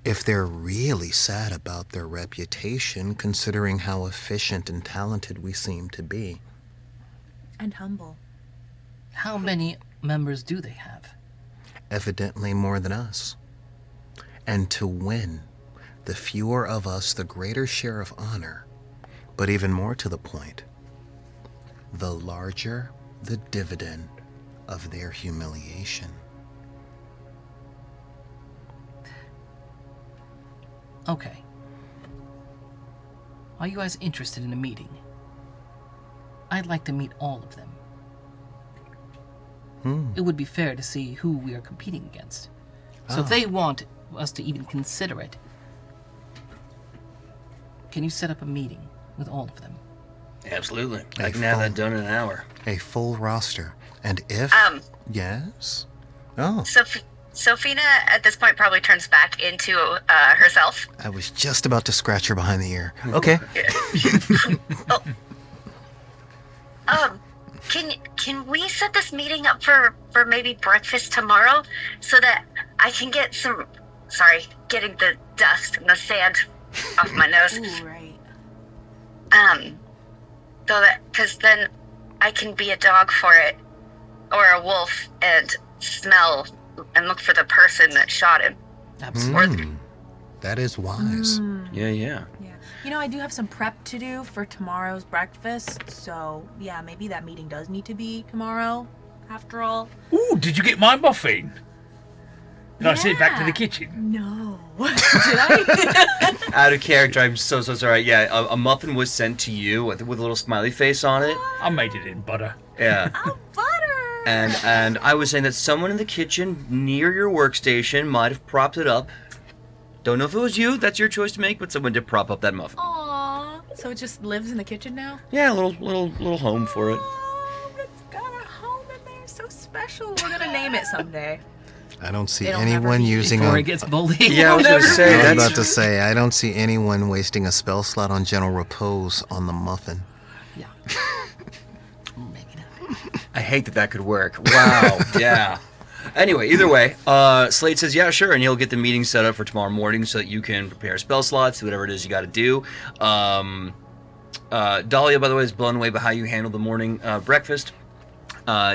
if they're really sad about their reputation, considering how efficient and talented we seem to be. And humble. How many members do they have? Evidently more than us. And to win, the fewer of us, the greater share of honor. But even more to the point, the larger the dividend of their humiliation. Okay. Are you guys interested in a meeting? I'd like to meet all of them. It would be fair to see who we are competing against. So if they want us to even consider it, can you set up a meeting with all of them? Absolutely. I can have that done in an hour. A full roster. And if... Yes? Oh, Sophina at this point probably turns back into herself. I was just about to scratch her behind the ear. Okay. Can we set this meeting up for maybe breakfast tomorrow so that I can get getting the dust and the sand off my nose. Ooh, right. Because then I can be a dog for it or a wolf and smell and look for the person that shot him. Absolutely. That is wise. Yeah. Yeah. You know, I do have some prep to do for tomorrow's breakfast, so yeah, maybe that meeting does need to be tomorrow, after all. Ooh, did you get my muffin? Did I send it back to the kitchen? No. Did I? Out of character, I'm so sorry. Yeah, a muffin was sent to you with a little smiley face on it. I made it in butter. Yeah. Oh, butter! And I was saying that someone in the kitchen near your workstation might have propped it up. Don't know if it was you, that's your choice to make, but someone did prop up that muffin. Aww. So it just lives in the kitchen now? Yeah, a little home for it. Oh, it's got a home in there. So special. We're gonna name it someday. I don't see It'll never anyone be using Before a... it gets bullied. Yeah, I was gonna say I was that's about to say, I don't see anyone wasting a spell slot on General Repose on the muffin. Yeah. Maybe not. I hate that could work. Wow. Yeah. Anyway, either way, Slade says, yeah, sure, and he'll get the meeting set up for tomorrow morning so that you can prepare spell slots, do whatever it is you got to do. Dahlia, by the way, is blown away by how you handled the morning breakfast.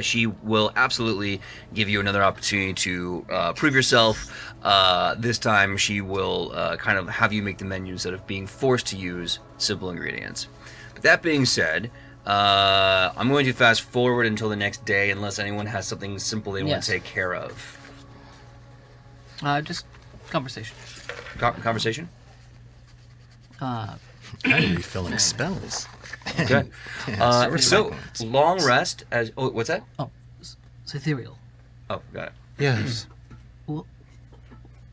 She will absolutely give you another opportunity to prove yourself. This time she will kind of have you make the menu instead of being forced to use simple ingredients. But that being said, I'm going to fast forward until the next day unless anyone has something simple they want Yes. to take care of. Just conversation. Conversation? I'm refilling spells. Okay. Yeah, So, long rest as... Oh, what's that? Oh, Cythereal. Oh, got it. Yes. Well,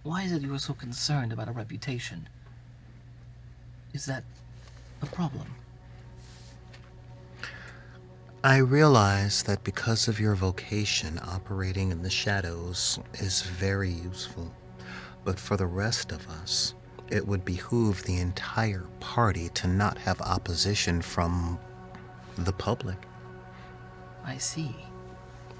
why is it you are so concerned about a reputation? Is that a problem? I realize that because of your vocation, operating in the shadows is very useful. But for the rest of us, it would behoove the entire party to not have opposition from the public. I see.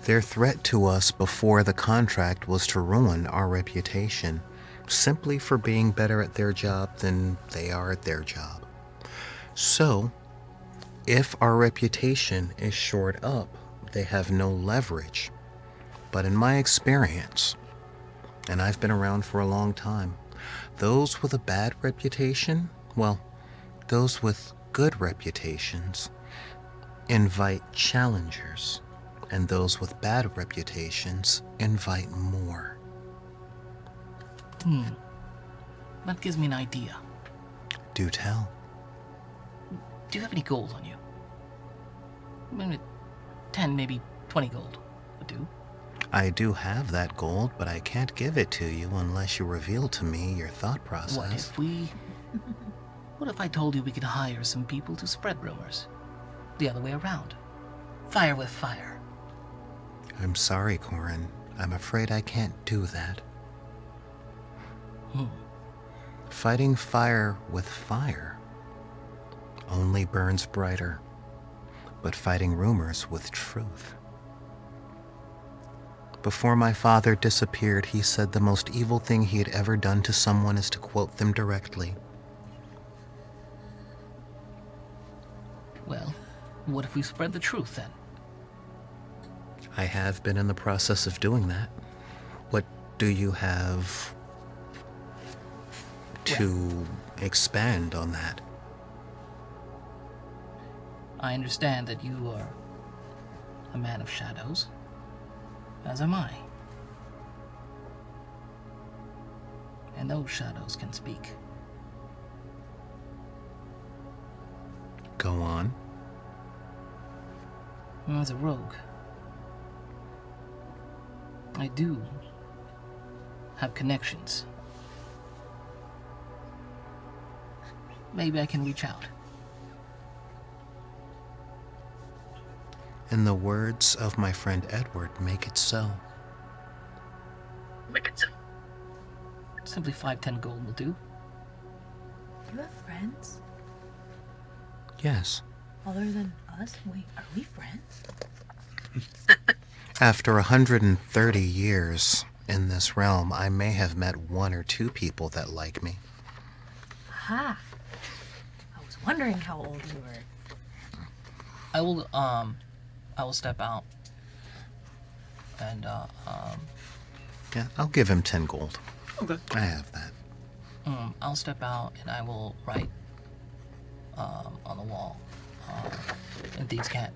Their threat to us before the contract was to ruin our reputation, simply for being better at their job than they are at their job. So, if our reputation is shored up, they have no leverage. But in my experience, and I've been around for a long time, those with a bad reputation, well, those with good reputations, invite challengers, and those with bad reputations invite more. That gives me an idea. Do tell. Do you have any gold on you? Maybe 10, maybe 20 gold would do. I do have that gold, but I can't give it to you unless you reveal to me your thought process. What if I told you we could hire some people to spread rumors? The other way around. Fire with fire. I'm sorry, Corin. I'm afraid I can't do that. Fighting fire with fire only burns brighter, but fighting rumors with truth. Before my father disappeared, he said the most evil thing he had ever done to someone is to quote them directly. Well, what if we spread the truth then? I have been in the process of doing that. What do you have to expand on that? I understand that you are a man of shadows, as am I. And those shadows can speak. Go on. As a rogue, I do have connections. Maybe I can reach out. In the words of my friend Edward, make it so. Make it so. Simply 5-10 gold will do. You have friends? Yes. Other than us? Wait, are we friends? After 130 years in this realm, I may have met 1 or 2 people that like me. Aha. I was wondering how old you were. I will step out and Yeah, I'll give him 10 gold. Okay. I have that. I'll step out and I will write on the wall in Thieves' Cant.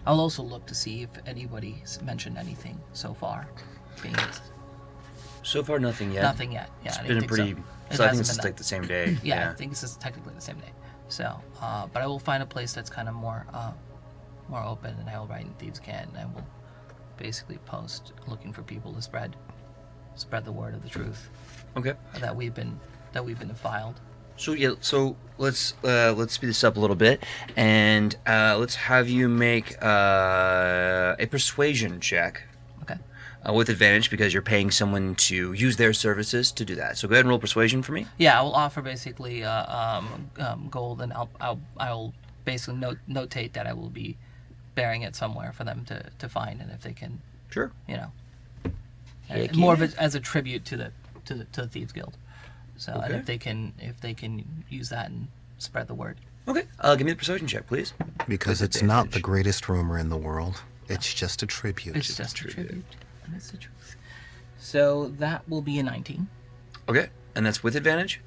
I'll also look to see if anybody's mentioned anything so far. So far, nothing yet. Nothing yet. Yeah, It's I been a didn't think pretty. so. So I think hasn't this is been like the same day. Yeah, I think this is technically the same day. So, but I will find a place that's kind of more open, and I will write in Thieves' Cant, and I will basically post looking for people to spread the word of the truth Okay. that we've been defiled. So yeah, so let's speed this up a little bit, and let's have you make a persuasion check Okay. with advantage because you're paying someone to use their services to do that. So go ahead and roll persuasion for me. Yeah, I will offer basically gold, and I'll basically notate that I will be bearing it somewhere for them to find, and if they can, Sure. Heck more of it as a tribute to the Thieves Guild. So, and Okay. if they can use that and spread the word. Okay. Give me the persuasion check, please. Because With it's not the advantage. greatest rumor in the world. It's just a tribute. It's just a tribute, and it's the truth. So that will be a 19. Okay. And that's with advantage.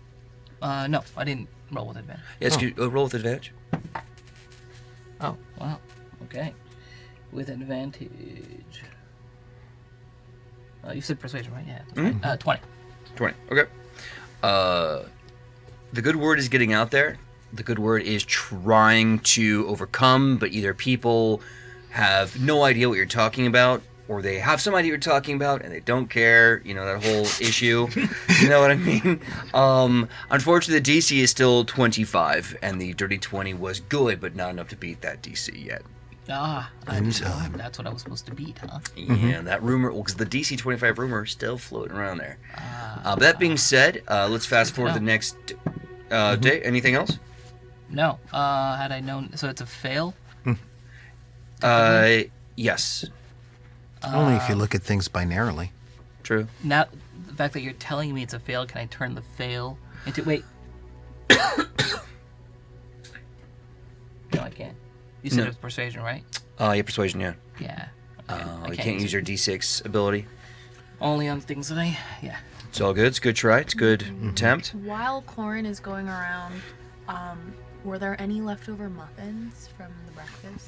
No, I didn't roll with advantage. Yes. Roll with advantage. Oh, wow. Okay. With advantage. You said persuasion, right? Yeah. That's right. 20. 20. Okay. The good word is getting out there. The good word is trying to overcome, but either people have no idea what you're talking about, or they have some idea what you're talking about and they don't care. You know, that whole issue. You know what I mean? Unfortunately, the DC is still 25, and the Dirty 20 was good, but not enough to beat that DC yet. In time. That's what I was supposed to beat, huh? Yeah, that rumor, because the DC 25 rumor is still floating around there. But that being said, let's fast forward to the next day. Anything else? No. Had I known, so it's a fail. Yes. Only if you look at things binarily. True. Now, the fact that you're telling me it's a fail, can I turn the fail into wait? No, I can't. You said No. it was persuasion, right? Yeah, persuasion, yeah. Yeah. You can't use your D6 ability. Only on things that yeah. It's all good. It's a good try. It's a good attempt. While Corin is going around, were there any leftover muffins from the breakfast?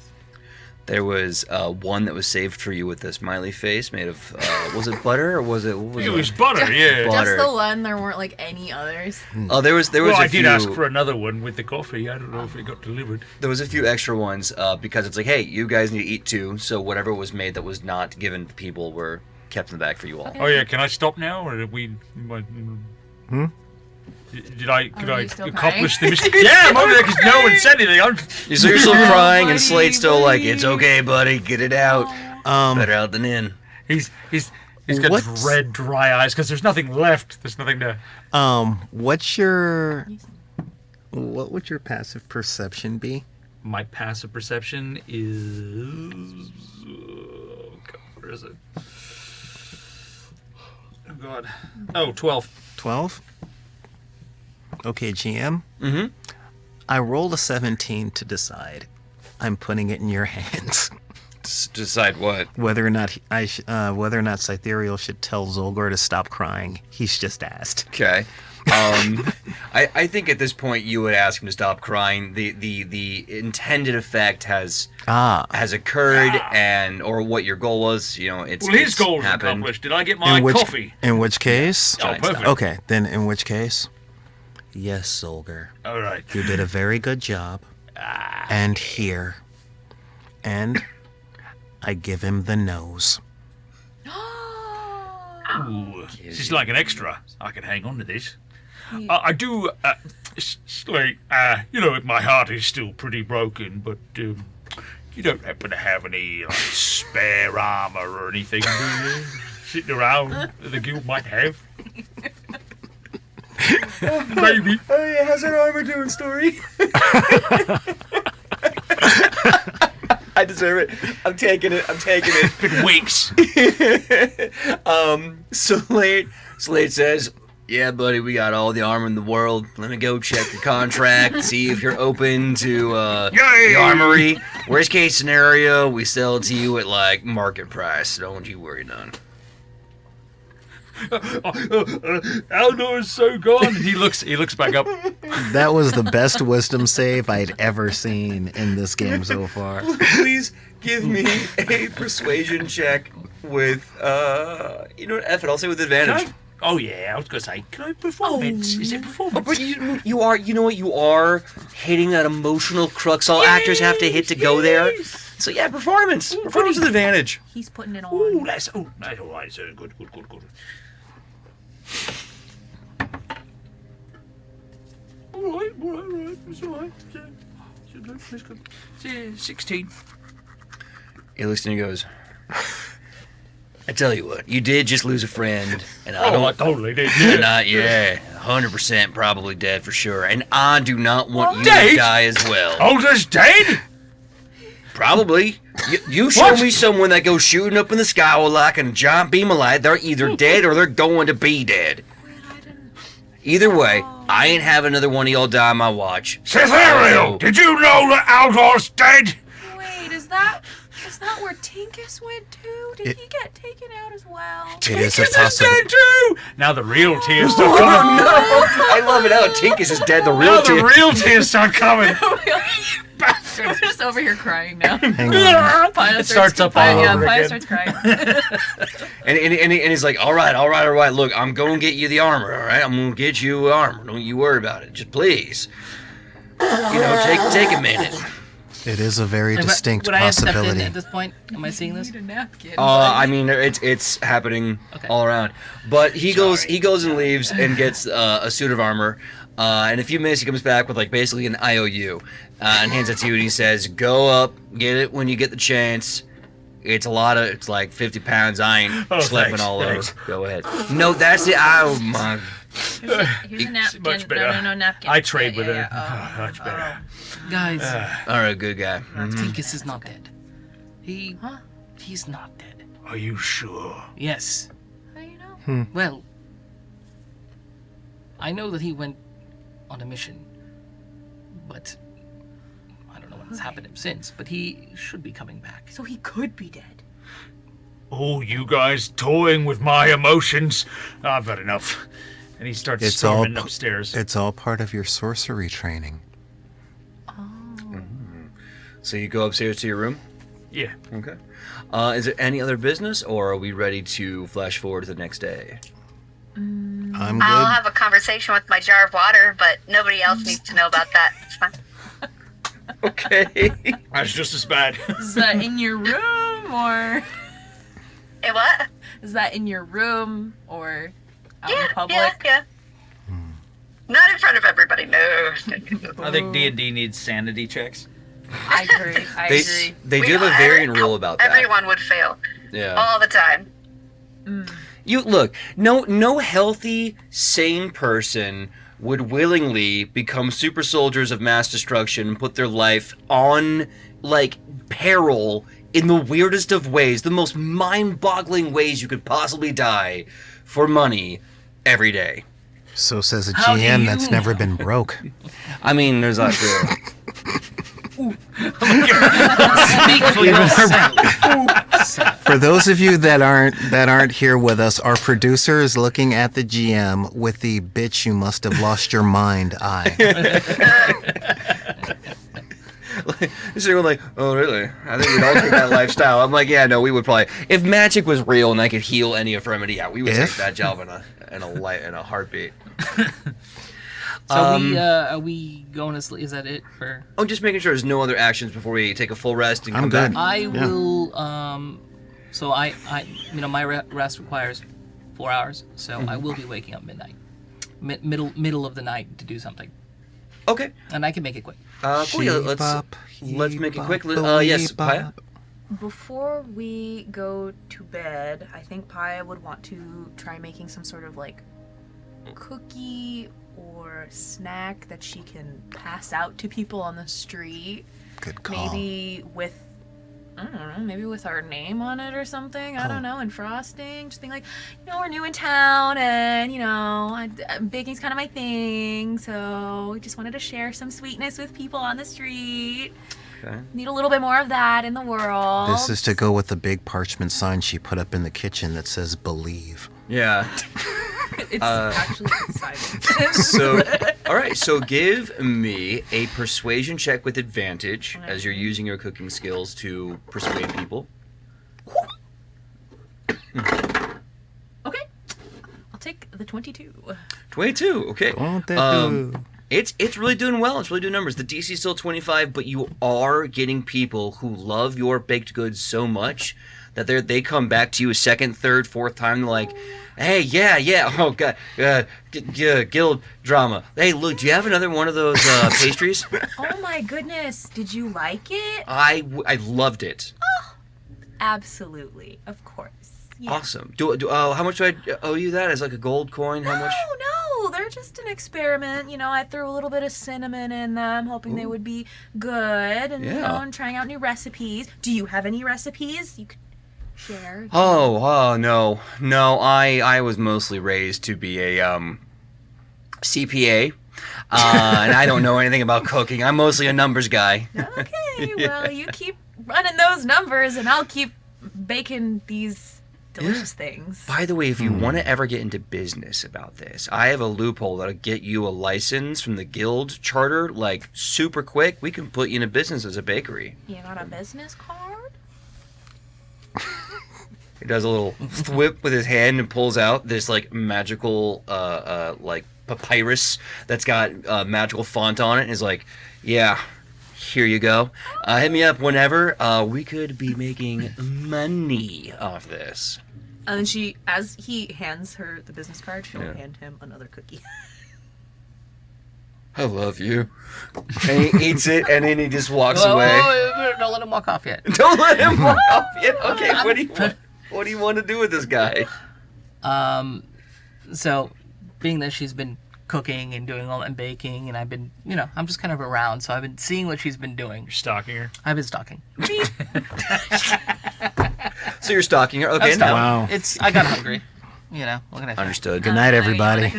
There was one that was saved for you with a smiley face made of, was it butter or was it, what was It was butter, yeah. Butter. Just the one. There weren't like any others. Oh, there was Well, a I few, did ask for another one with the coffee. I don't know if it got delivered. there was a few extra ones because it's like, hey, you guys need to eat too. So whatever was made that was not given to people were kept in the bag for you all. Okay. Oh yeah, can I stop now, or did we? Could I you still accomplish crying? the mission? Yeah, I'm over there because no one said anything. So you're still crying, and buddy, Slate's still like, buddy. it's okay, buddy, get it out. Better out than in. He's got What's- red, dry eyes because there's nothing left. There's nothing to. What would your passive perception be? My passive perception is. Oh, God, where is it? Oh God. Oh, 12. 12? Okay, GM. Mm-hmm. I rolled a 17 to decide. I'm putting it in your hands. Decide what? Whether or not Cythereal should tell Zolgar to stop crying. He's just asked. Okay. I think at this point you would ask him to stop crying. The intended effect has occurred, and or what your goal was. You know, it's Well, his it's goal was happened. accomplished. Did I get my coffee? In which case? Oh, perfect. Okay, then in which case? Yes, Zolgar. All right. You did a very good job. And here. And I give him the nose. Ooh, this is like an extra. I can hang on to this. I do, Slate, my heart is still pretty broken, but you don't happen to have any spare armor or anything sitting around that the guild might have? Maybe. Oh yeah, how's that armor doing, Story? I deserve it. I'm taking it. It's been weeks. Slate says, yeah, buddy, we got all the armor in the world. Let me go check your contract, see if you're open to the armory. Worst case scenario, we sell it to you at like market price. Don't you worry none. Aldor's so gone. He looks back up. That was the best wisdom save I'd ever seen in this game so far. Please give me a persuasion check with F it, I'll say with advantage. Oh yeah, I was gonna say, can I performance? Is it performance? But you are, you know what, you are hitting that emotional crux all actors have to hit to go there. So yeah, performance. Performance with advantage. He's putting it on. Ooh, that's all right, sir. Good. All right. It's all right. It's good. 16. He looks and he goes, I tell you what, you did just lose a friend, and I totally did. and 100% probably dead for sure, and I do not want you Dead? to die as well. Alder's dead? Probably. You show What? me someone that goes shooting up in the sky with like a giant beam of light, they're either dead or they're going to be dead. Either way, I ain't having another one of y'all die on my watch. Cythereal, did you know that Aldor's dead? Wait, is that where Tinkus went to? Did he get taken out as well? It is a Tinkus is possibility. dead too! Now the real tears start coming. I love it how Tinkus is dead, the real Now the team. real tears start coming. We're just over here crying now. Hang on. Paya It starts up all over Paya again. starts crying. And he's like, all right. Look, I'm going to get you the armor, all right? I'm going to get you armor. Don't you worry about it. Just please. Take a minute. It is a very Like, distinct would I have stepped in possibility. at this point? Am I seeing this? Need a napkin. I mean, it's happening Okay. all around. But he goes and leaves and gets a suit of armor. In a few minutes, he comes back with like basically an IOU and hands it to you. And he says, "Go up, get it when you get the chance. It's like 50 pounds. I ain't schlepping thanks, all thanks. over. Go ahead." No, that's it. Oh my. Here's a napkin. Much better. No, napkin. I trade with Yeah, her. Much better. Guys, All right, good guy. Tinkus is not dead. He's not dead. Are you sure? Yes. How do you know? Well, I know that he went on a mission, but I don't know what's happened to him since, but he should be coming back. So he could be dead. Oh, you guys toying with my emotions. I've had enough. And he starts It's all storming upstairs. It's all part of your sorcery training. So you go upstairs to your room. Yeah. Okay. Is there any other business, or are we ready to flash forward to the next day? I'm I'll good. have a conversation with my jar of water, but nobody else needs to know about that. It's fine. Okay. That's just as bad. Is that in your room or Hey, what? is that in your room or out in Yeah, public? yeah. Not in front of everybody, no. I think D&D needs sanity checks. I agree. I agree. They do have a variant rule about that. Everyone would fail Yeah. all the time. You look, no healthy, sane person would willingly become super soldiers of mass destruction and put their life on like peril in the weirdest of ways, the most mind-boggling ways you could possibly die for money every day. So says a How do GM you that's never been broke. I mean, there's that too. Speak for yourself. For those of you that aren't here with us, our producer is looking at the GM with the "bitch, you must have lost your mind" eye. So like, oh really? I think we'd all take that lifestyle. I'm like, yeah, no, we would probably. If magic was real and I could heal any infirmity, yeah, we would take If? that job in a heartbeat. So are we going to sleep? Is that it for? Oh, just making sure there's no other actions before we take a full rest and I'm come good. back. I will. So I my rest requires 4 hours, so I will be waking up midnight, middle of the night to do something, Okay. and I can make it quick. Cool. Yeah, let's make it quick. Yes, Paya. Before we go to bed, I think Paya would want to try making some sort of like cookie or snack that she can pass out to people on the street. Good call. Maybe with, I don't know, maybe with our name on it or something. I don't know, and frosting. Just being like, we're new in town, and baking's kind of my thing. So we just wanted to share some sweetness with people on the street. Okay. Need a little bit more of that in the world. This is to go with the big parchment sign she put up in the kitchen that says "Believe." Yeah. It's actually exciting. So, all right. So give me a persuasion check with advantage as you're using your cooking skills to persuade people. Okay. I'll take the 22. 22. Okay. Won't that do? It's really doing well. It's really doing numbers. The DC is still 25, but you are getting people who love your baked goods so much that they come back to you a second, third, fourth time. They're like, hey, yeah. Oh god, guild drama. Hey, look, do you have another one of those pastries? Oh my goodness. Did you like it? I loved it. Absolutely. Of course. Yeah. Awesome. How much do I owe you that? As like a gold coin? How much? No, they're just an experiment. I threw a little bit of cinnamon in them, hoping they would be good, and and trying out new recipes. Do you have any recipes you could share? Oh no. I was mostly raised to be a CPA, and I don't know anything about cooking. I'm mostly a numbers guy. Okay, well, you keep running those numbers, and I'll keep baking these delicious things. By the way, if you want to ever get into business about this, I have a loophole that'll get you a license from the guild charter, like super quick. We can put you in a business as a bakery. You got a business card? He does a little whip with his hand and pulls out this like magical like papyrus that's got magical font on it, and is like, yeah. Here you go. Hit me up whenever. We could be making money off this. And then as he hands her the business card, she'll hand him another cookie. I love you. And he eats it, and then he just walks away. Don't let him walk off yet. Don't let him walk off yet. Okay, what do you want to do with this guy? So, being that she's been cooking and doing all and baking, and I've been, I'm just kind of around, so I've been seeing what she's been doing. You're stalking her. I've been stalking. So you're stalking her. Okay, now. Wow. I got hungry. What can I say? Understood. Good night, everybody.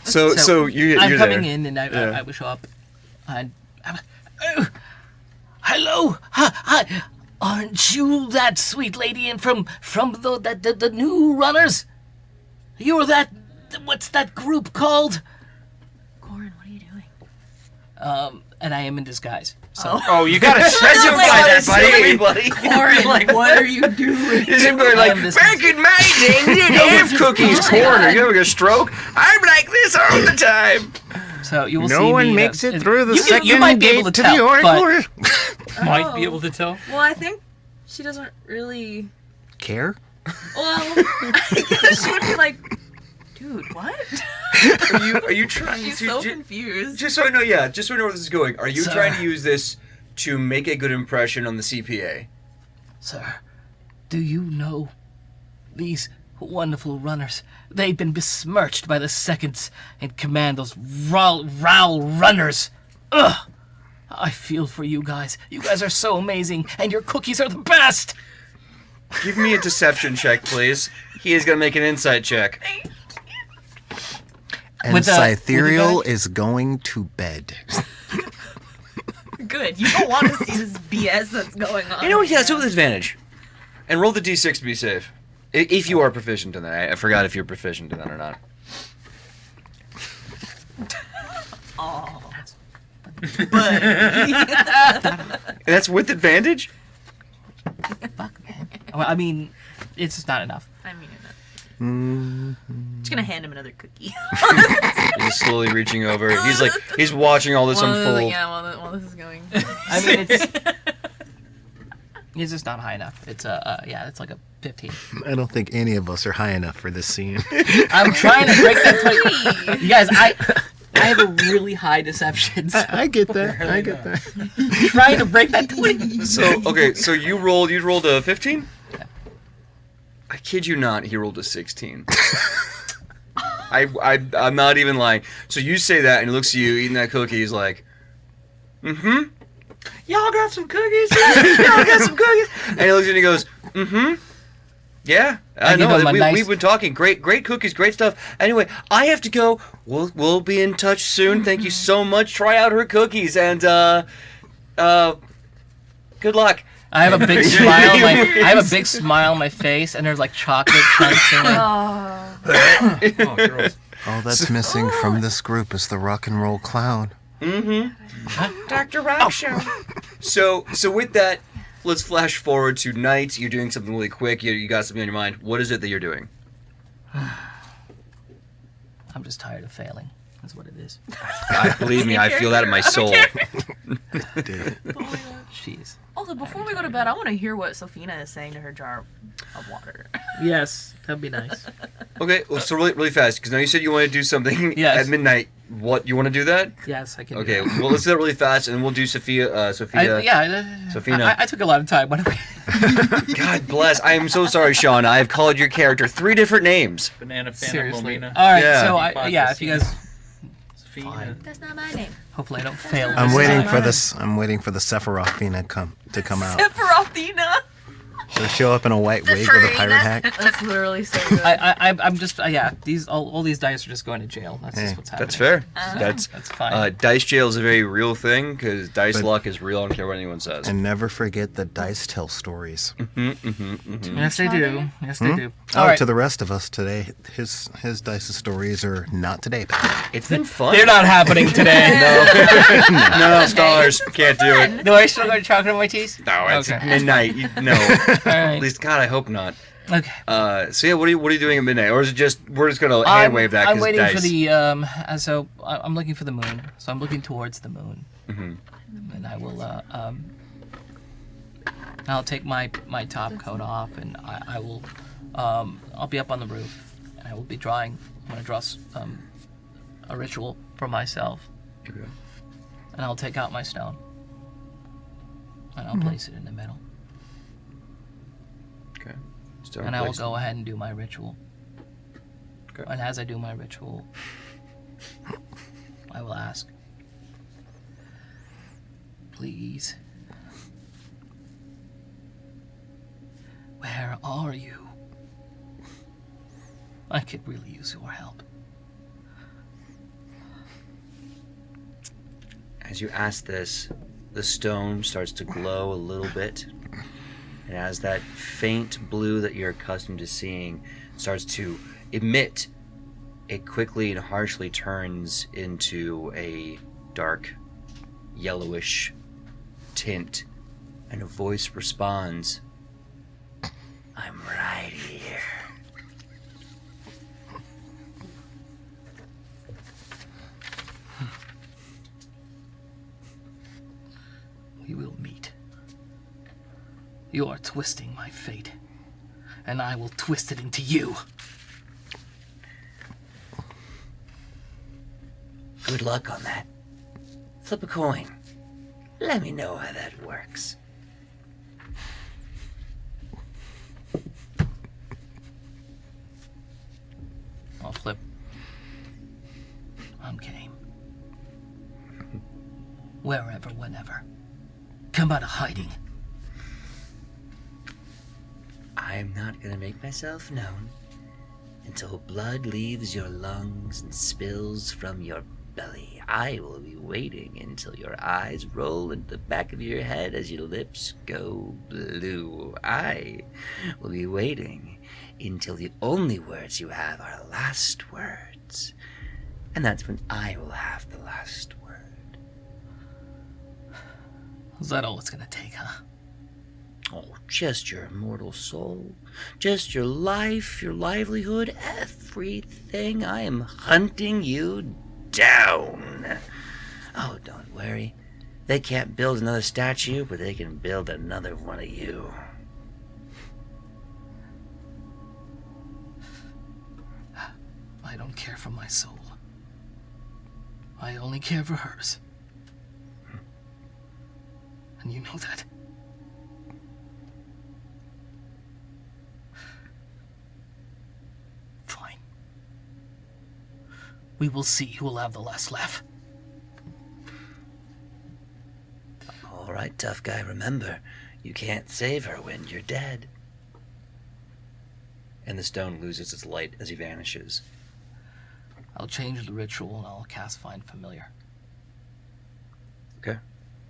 So you're I'm there. coming in, and I will show up. And hello, hi, aren't you that sweet lady and from the new runners? You're that. What's that group called? Corin, what are you doing? And I am in disguise. So. Oh, you gotta specify that, buddy. Corin, what are you doing? Is him going like, back in my day, we didn't have cookies, corn. Are you having a stroke? I'm like this all the time. So you will see No me, one makes it through the second you might be able gate to to tell, the oracle. Might be able to tell. Well, I think she doesn't really. Care? Well, I guess she would be like, dude, what? Are you trying She's to so confused. just so I know where this is going. Are you trying to use this to make a good impression on the CPA? Sir, do you know these wonderful runners? They've been besmirched by the seconds in command, those Ral runners. Ugh! I feel for you guys. You guys are so amazing, and your cookies are the best! Give me a deception check, please. He is going to make an insight check. And with Cythereal is going to bed. Good. You don't want to see this BS that's going on. You know what? Yeah, let's do it with advantage. And roll the d6 to be safe. If you are proficient in that. I forgot if you're proficient in that or not. Oh. And that's with advantage? Fuck, man. I mean, it's just not enough. I mean, just gonna hand him another cookie. He's slowly reaching over. He's watching all this unfold. While this is going. I mean, it's just not high enough. It's it's like a 15. I don't think any of us are high enough for this scene. I'm trying to break that 20. You guys, I have a really high deception. So I get that. I get that. I'm trying to break that 20. So you rolled a 15? Yeah. I kid you not, he rolled a 16. I'm not even lying. So you say that and he looks at you eating that cookie, he's like, mm-hmm. Y'all got some cookies? Y'all got some cookies? And he looks at you and he goes, mm-hmm. Yeah, I know. We've been talking. Great cookies, great stuff. Anyway, I have to go. We'll be in touch soon. Thank you so much. Try out her cookies and good luck. I have a big smile. I have a big smile on my face, and there's like chocolate chunks in it. Oh, gross. All that's missing from this group is the rock and roll clown. Mm-hmm. Dr. Rock Show. So with that, let's flash forward to night. You're doing something really quick. You got something on your mind. What is it that you're doing? I'm just tired of failing. That's what it is. Believe me, I feel that in my soul. Jeez. Also, before we go to bed, I want to hear what Sophina is saying to her jar of water. Yes, that'd be nice. Okay, well, so really fast, because now you said you want to do something Yes. at midnight. What, you want to do that? Yes, I can. do Okay, that. well, let's do that really fast, and we'll do Sophina. Sophina. I took a lot of time. What God bless. I am so sorry, Sean. I have called your character 3 different names. Banana fan Seriously. Lomina. All right, Yeah. so if you guys, Sophia. That's not my name. hopefully I don't fail. I'm this waiting time. for this. I'm waiting for the Sephirothina to come out. Sephirothina. She'll show up in a white wig with a pirate hat. That's literally so good. I'm just all these dice are just going to jail. That's just what's happening. That's fair. That's fine. Dice jail is a very real thing, because dice But- luck is real. I don't care what anyone says. And never forget the dice tell stories. Yes, they do. Yes, they do. Oh, All right. to the rest of us today, his dice stories are not today, pal. It's been fun. They're not happening today. No, scholars can't do it. Do I still got chocolate on my teeth? No, it's Okay. midnight. No. All At right. least, God, I hope not. Okay. So yeah, what are you doing at midnight, or is it just we're just gonna hand wave that? I'm 'cause waiting dice. for the so I'm looking for the moon. So I'm looking towards the moon, and I will I'll take my top coat off, and I will I'll be up on the roof, and I will be drawing. I'm gonna draw a ritual for myself, Okay. and I'll take out my stone, and I'll place it in the middle, Okay. Start and I will placing. go ahead and do my ritual. Okay. And as I do my ritual, I will ask, please, where are you? I could really use your help. As you ask this, the stone starts to glow a little bit, and as that faint blue that you're accustomed to seeing starts to emit, it quickly and harshly turns into a dark, yellowish tint, and a voice responds, "I'm right here." We will meet. You are twisting my fate, and I will twist it into you. Good luck on that. Flip a coin. Let me know how that works. I'll flip. I'm game. Wherever, whenever. Come out of hiding. I'm not gonna make myself known until blood leaves your lungs and spills from your belly. I will be waiting until your eyes roll into the back of your head as your lips go blue. I will be waiting until the only words you have are last words. And that's when I will have the last word. Is that all it's gonna take, huh? Oh, just your immortal soul. Just your life, your livelihood, everything. I am hunting you down. Oh, don't worry. They can't build another statue, but they can build another one of you. I don't care for my soul. I only care for hers. And you know that. Fine. We will see who will have the last laugh. All right, tough guy, remember, you can't save her when you're dead. And the stone loses its light as he vanishes. I'll change the ritual and I'll cast Find Familiar. Okay.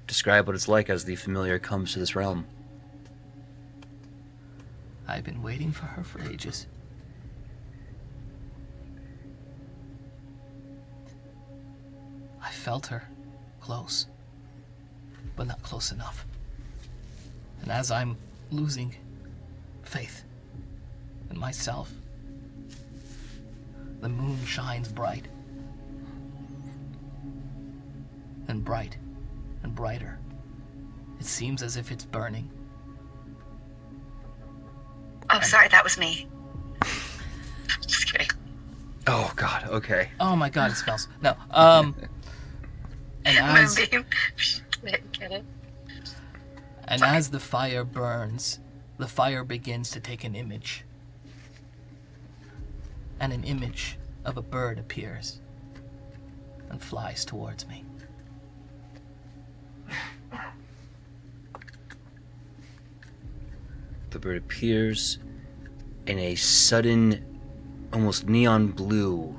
Describe what it's like as the familiar comes to this realm. I've been waiting for her for ages. I felt her close, but not close enough. And as I'm losing faith in myself, the moon shines bright and bright and brighter. It seems as if it's burning. Oh, sorry, that was me. Just kidding. Oh, God, okay. Oh my god, it smells. No, and as Moonbeam. Get it? And as the fire burns, the fire begins to take an image. And an image of a bird appears and flies towards me. The bird appears in a sudden, almost neon blue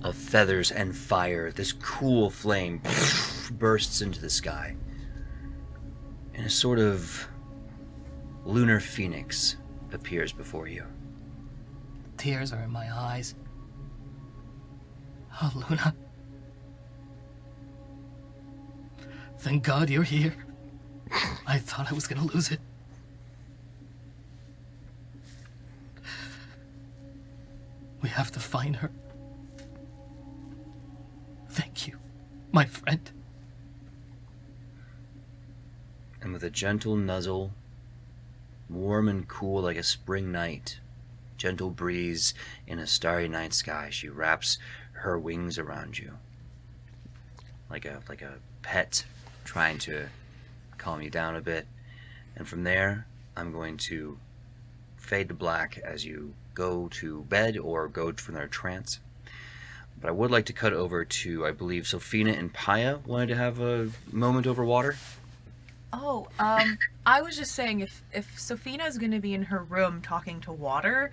of feathers and fire. This cool flame bursts into the sky. And a sort of lunar phoenix appears before you. Tears are in my eyes. Oh, Luna. Thank God you're here. I thought I was gonna lose it. We have to find her. Thank you, my friend. And with a gentle nuzzle, warm and cool like a spring night, gentle breeze in a starry night sky, she wraps her wings around you. Like a pet trying to calm you down a bit. And from there, I'm going to fade to black as you go to bed or go for another trance. But I would like to cut over to, I believe, Sophina and Paya wanted to have a moment over water. Oh, I was just saying if Sophina's gonna be in her room talking to water,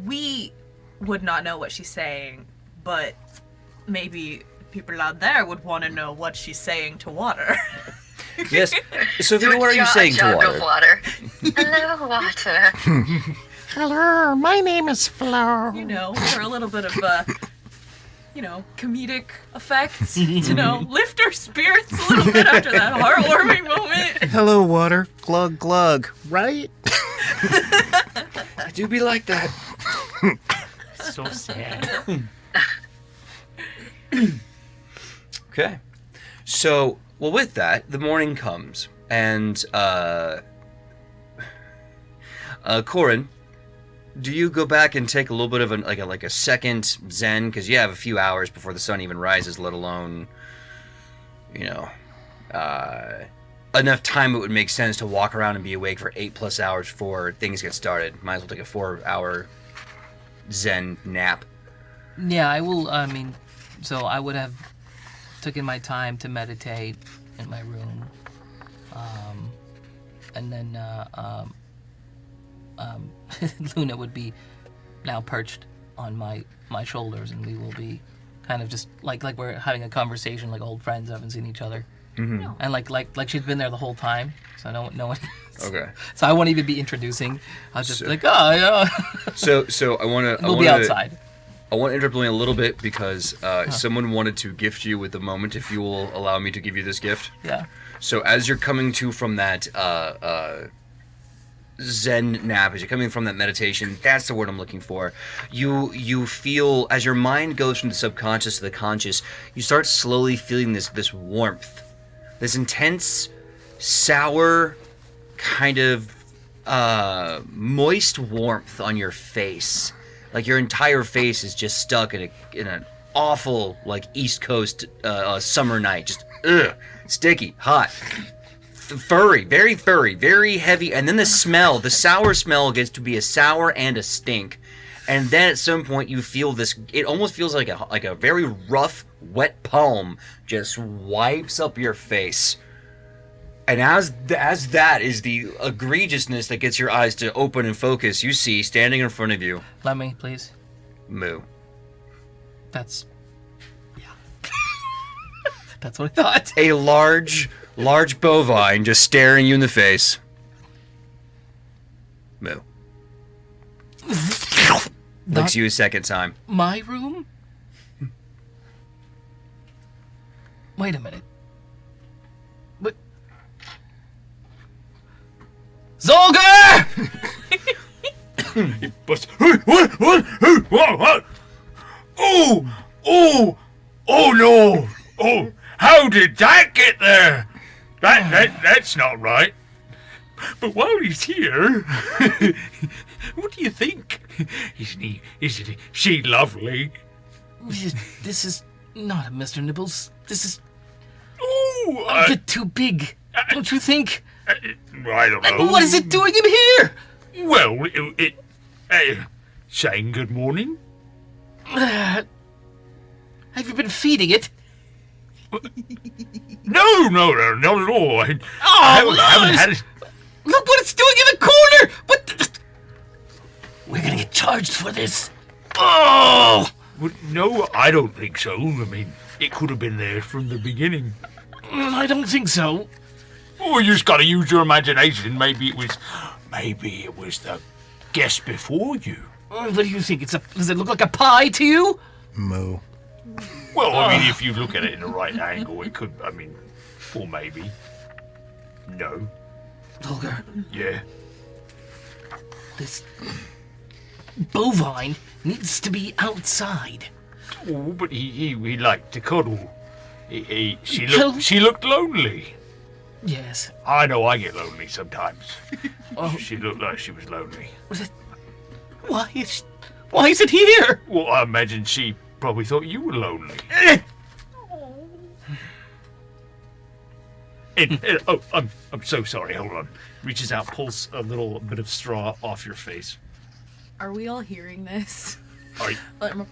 we would not know what she's saying, but maybe people out there would want to know what she's saying to water. Yes. Sophina, what are you saying to jug water? of water. Hello, water. Hello, my name is Flo. You know, for a little bit of comedic effects to lift her spirits a little bit after that heartwarming moment. Hello, water. Glug, glug. Right? I do be like that. So sad. Okay. So, well, with that, the morning comes, and, Corin, do you go back and take a little bit of a second zen? Because you have a few hours before the sun even rises, let alone, enough time it would make sense to walk around and be awake for 8+ hours before things get started. Might as well take a 4-hour zen nap. Yeah, I will, so I would have taken my time to meditate in my room. And then, Luna would be now perched on my shoulders, and we will be kind of just like we're having a conversation like old friends who haven't seen each other. Mm-hmm. And like she's been there the whole time, so no one. Okay. So I won't even be introducing. I'll just be like, oh, yeah. So I want to. We'll be outside. I want to interrupt a little bit because someone wanted to gift you with a moment. If you will allow me to give you this gift. Yeah. So as you're coming to from that Zen nap, as you're coming from that meditation, that's the word I'm looking for. You feel, as your mind goes from the subconscious to the conscious, you start slowly feeling this warmth, this intense, sour, kind of moist warmth on your face. Like your entire face is just stuck in an awful, like, East Coast summer night. Just sticky, hot. Furry, very heavy, and then the sour smell gets to be a sour and a stink, and then at some point you feel this. It almost feels like a very rough, wet palm just wipes up your face, and as that is the egregiousness that gets your eyes to open and focus, you see standing in front of you. Let me, please. Moo. That's that's what I thought. A large bovine just staring you in the face. Moo. Licks you a second time. My room? Wait a minute. What? Zolgar! But what? Oh no! Oh, how did that get there? That's not right. But while he's here, what do you think? Isn't she lovely? This is not a Mr. Nibbles. This is Oh, a bit too big. Don't you think? I don't know. What is it doing in here? Well, saying good morning. Have you been feeding it? No, not at all. I haven't had it. Look what it's doing in the corner! What the... We're gonna get charged for this. Oh! Well, no, I don't think so. I mean, it could have been there from the beginning. I don't think so. Oh, you just gotta use your imagination. Maybe it was the guest before you. What do you think? Does it look like a pie to you? Moo. Well, I mean, if you look at it in the right angle, it could, or maybe. No. Volgar, Yeah. this bovine needs to be outside. Oh, but he liked to cuddle. She Cuddle? looked lonely. Yes. I know I get lonely sometimes. Oh. She looked like she was lonely. Why is it here? Well, I imagine she probably thought you were lonely. I'm so sorry. Hold on. Reaches out, pulls a little bit of straw off your face. Are we all hearing this? Are-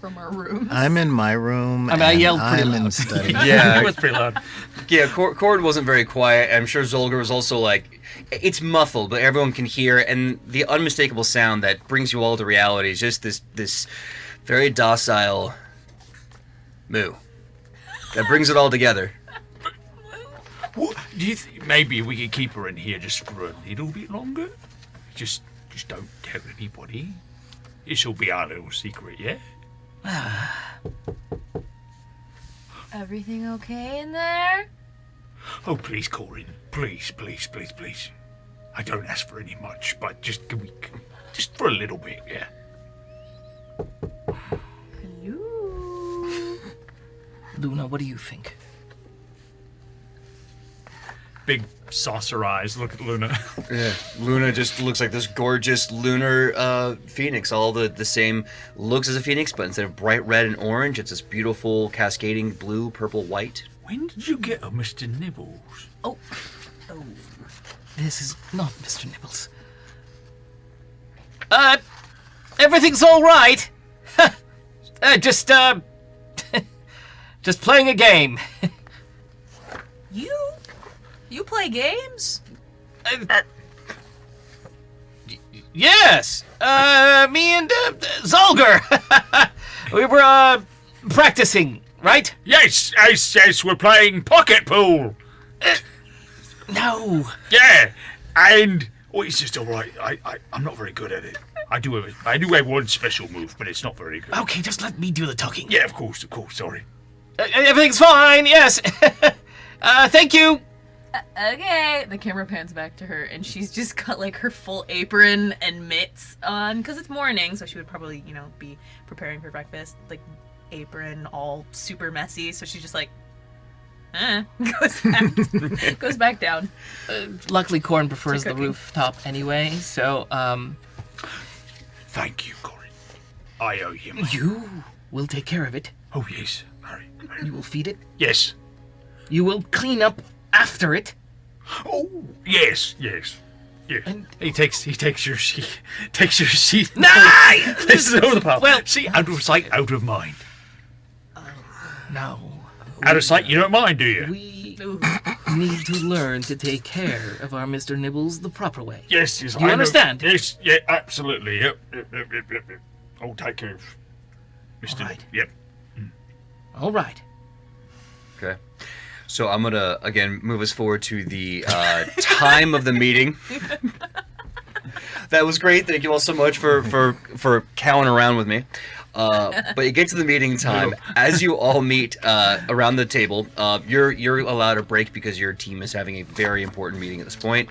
From our room. I'm in my room. I yelled pretty I'm loud. in study. Yeah, It was pretty loud. yeah. Cord wasn't very quiet. I'm sure Zolgar was also like, it's muffled, but everyone can hear, and the unmistakable sound that brings you all to reality is just this very docile moo that brings it all together. What, do you think maybe we could keep her in here just for a little bit longer? Just don't tell anybody. This will be our little secret, yeah? Everything okay in there? Oh, please, Corin. Please. I don't ask for any much, but just for a little bit, yeah? Hello? Luna, what do you think? Big saucer eyes. Look at Luna. Yeah, Luna just looks like this gorgeous lunar phoenix. All the same looks as a phoenix, but instead of bright red and orange, it's this beautiful cascading blue, purple, white. When did you get a Mr. Nibbles? Oh, this is not Mr. Nibbles. Everything's all right. Just playing a game. You play games? Yes, me and Zolgar. We were practicing, right? Yes, we're playing pocket pool. No. Yeah, and it's just all right. I'm not very good at it. I do have one special move, but it's not very good. Okay, just let me do the talking. Yeah, of course. Sorry. Everything's fine. Yes. Thank you. Okay. The camera pans back to her, and she's just got like her full apron and mitts on because it's morning, so she would probably, be preparing for breakfast. Like apron, all super messy. So she's just like, goes back down. Luckily, Corn prefers the rooftop anyway, so Thank you, Corin. I owe you money. you will take care of it. Oh, yes. Hurry. You will feed it. Yes. You will clean up after it. Oh, yes. He takes your sheet. Takes your sheet. No! This is over the pile. Well, See, out of sight, out of mind. no. Out of sight, you don't mind, do you? We need to learn to take care of our Mr. Nibbles the proper way. Yes. Do you I know. understand? Yes, yeah, absolutely. Yep. I'll take care of Mr. All right. Yep. All right. Okay. So I'm gonna again move us forward to the time of the meeting. That was great. Thank you all so much for cowing around with me. But you get to the meeting time. As you all meet around the table, you're allowed a break because your team is having a very important meeting at this point.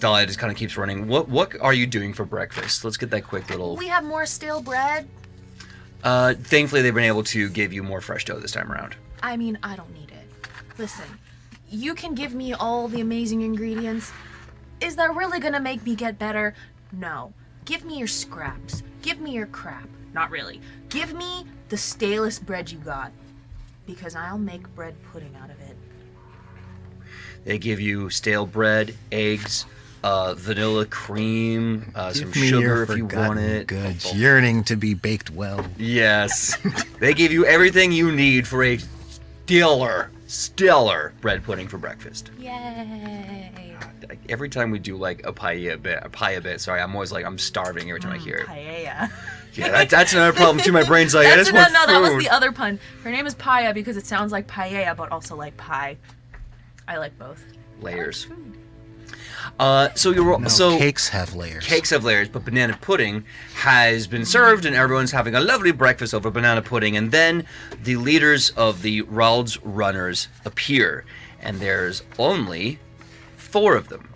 Dahlia just kind of keeps running. What are you doing for breakfast? Let's get that quick little. We have more stale bread. Thankfully, they've been able to give you more fresh dough this time around. I mean, I don't need it. Listen, you can give me all the amazing ingredients. Is that really gonna make me get better? No. Give me your scraps. Give me your crap. Not really. Give me the stalest bread you got. Because I'll make bread pudding out of it. They give you stale bread, eggs, vanilla cream, some Give me sugar your if you want forgotten it. goods, yearning to be baked well. Yes. They give you everything you need for a stellar bread pudding for breakfast. Yay. Every time we do like a paella bit, sorry, I'm always like, I'm starving every time I hear it. Paella. Yeah, that's another problem too. My brain's like, I That's just want no, that was food. the other pun. Her name is Paya because it sounds like paella, but also like pie. I like both. Layers. So Cakes have layers. Cakes have layers, but banana pudding has been served, and everyone's having a lovely breakfast over banana pudding. And then the leaders of the Rald's runners appear, and there's only 4 of them.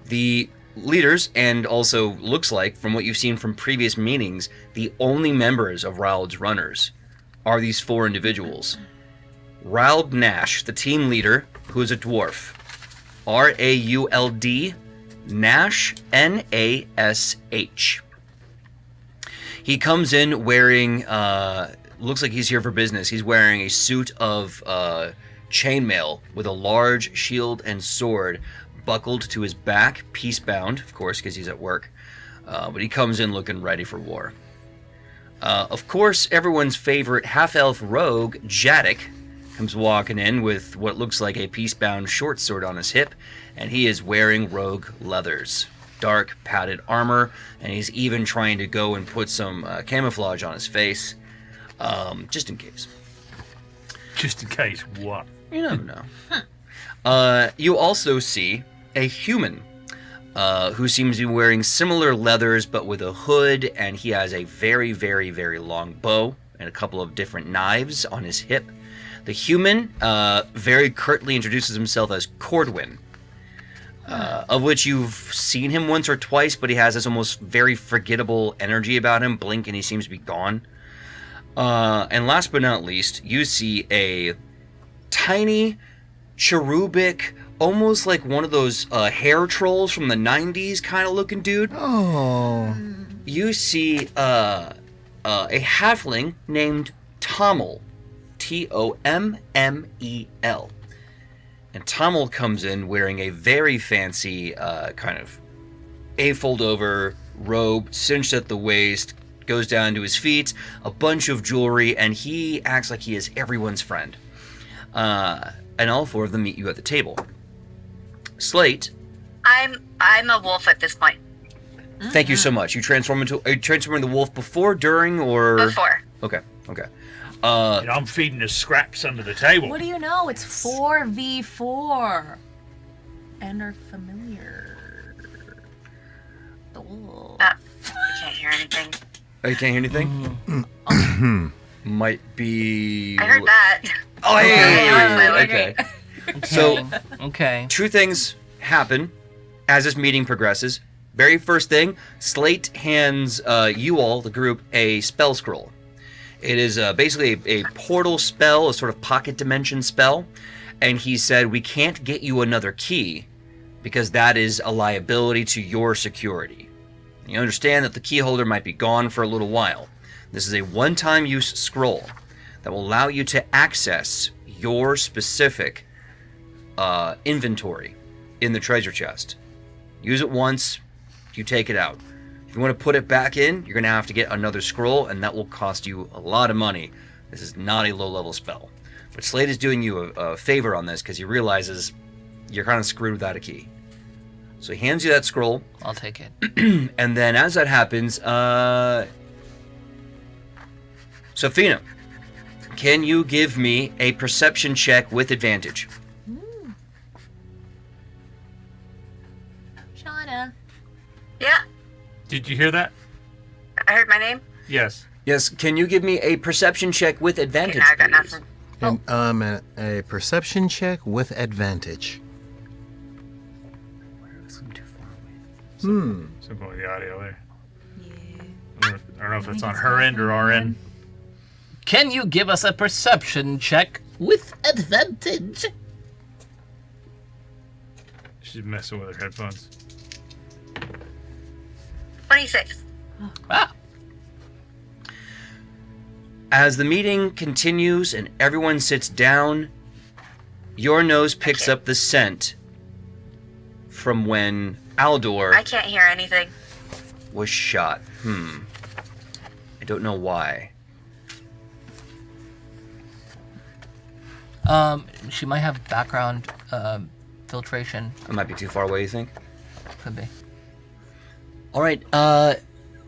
The leaders, and also looks like, from what you've seen from previous meetings, the only members of Rald's runners are these 4 individuals. Rald Nash, the team leader, who is a dwarf. Rauld Nash, Nash. He comes in wearing, looks like he's here for business. He's wearing a suit of chainmail with a large shield and sword buckled to his back, peace-bound, of course, because he's at work. But he comes in looking ready for war. Of course, everyone's favorite half-elf rogue, 𝐒𝐻𝐸𝐪, comes walking in with what looks like a peace-bound short sword on his hip, and he is wearing rogue leathers, dark padded armor, and he's even trying to go and put some camouflage on his face, just in case. Just in case, what? You never know. You also see a human who seems to be wearing similar leathers but with a hood, and he has a very, very, very long bow and a couple of different knives on his hip. The human very curtly introduces himself as Cordwin, of which you've seen him once or twice, but he has this almost very forgettable energy about him. Blink and he seems to be gone. And last but not least, you see a tiny, cherubic, almost like one of those hair trolls from the 90s kind of looking dude. Oh. You see a halfling named Tommel. Tommel. And Tommel comes in wearing a very fancy kind of A-fold over robe, cinched at the waist, goes down to his feet, a bunch of jewelry, and he acts like he is everyone's friend. And all 4 of them meet you at the table. Slate. I'm a wolf at this point. Thank you so much. Are you transforming the wolf before, during, or Before. Okay. And I'm feeding the scraps under the table. What do you know? It's 4v4. And our familiar. The wolf. I can't hear anything. Oh, you can't hear anything? Might be. I heard that. Oh, hey, Okay. okay. So, Okay. two things happen as this meeting progresses. Very first thing, Slate hands you all, the group, a spell scroll. It is basically a portal spell, a sort of pocket dimension spell. And he said, we can't get you another key because that is a liability to your security. You understand that the key holder might be gone for a little while. This is a one-time use scroll that will allow you to access your specific inventory in the treasure chest. Use it once, you take it out. If you want to put it back in, you're going to have to get another scroll, and that will cost you a lot of money. This is not a low-level spell. But Slade is doing you a favor on this because he realizes you're kind of screwed without a key. So he hands you that scroll. I'll take it. And then as that happens, Sophina, can you give me a perception check with advantage? Shauna. Yeah, Did you hear that? I heard my name. Yes. Yes, can you give me a perception check with advantage, Okay, now I got please? nothing. And, a perception check with advantage. So going with the audio there. I don't know if it's on her end or our end. Can you give us a perception check with advantage? She's messing with her headphones. 26. Ah. As the meeting continues and everyone sits down, your nose picks up the scent from when Aldor I can't hear anything. was shot. I don't know why. She might have background filtration. It might be too far away, you think? Could be. All right,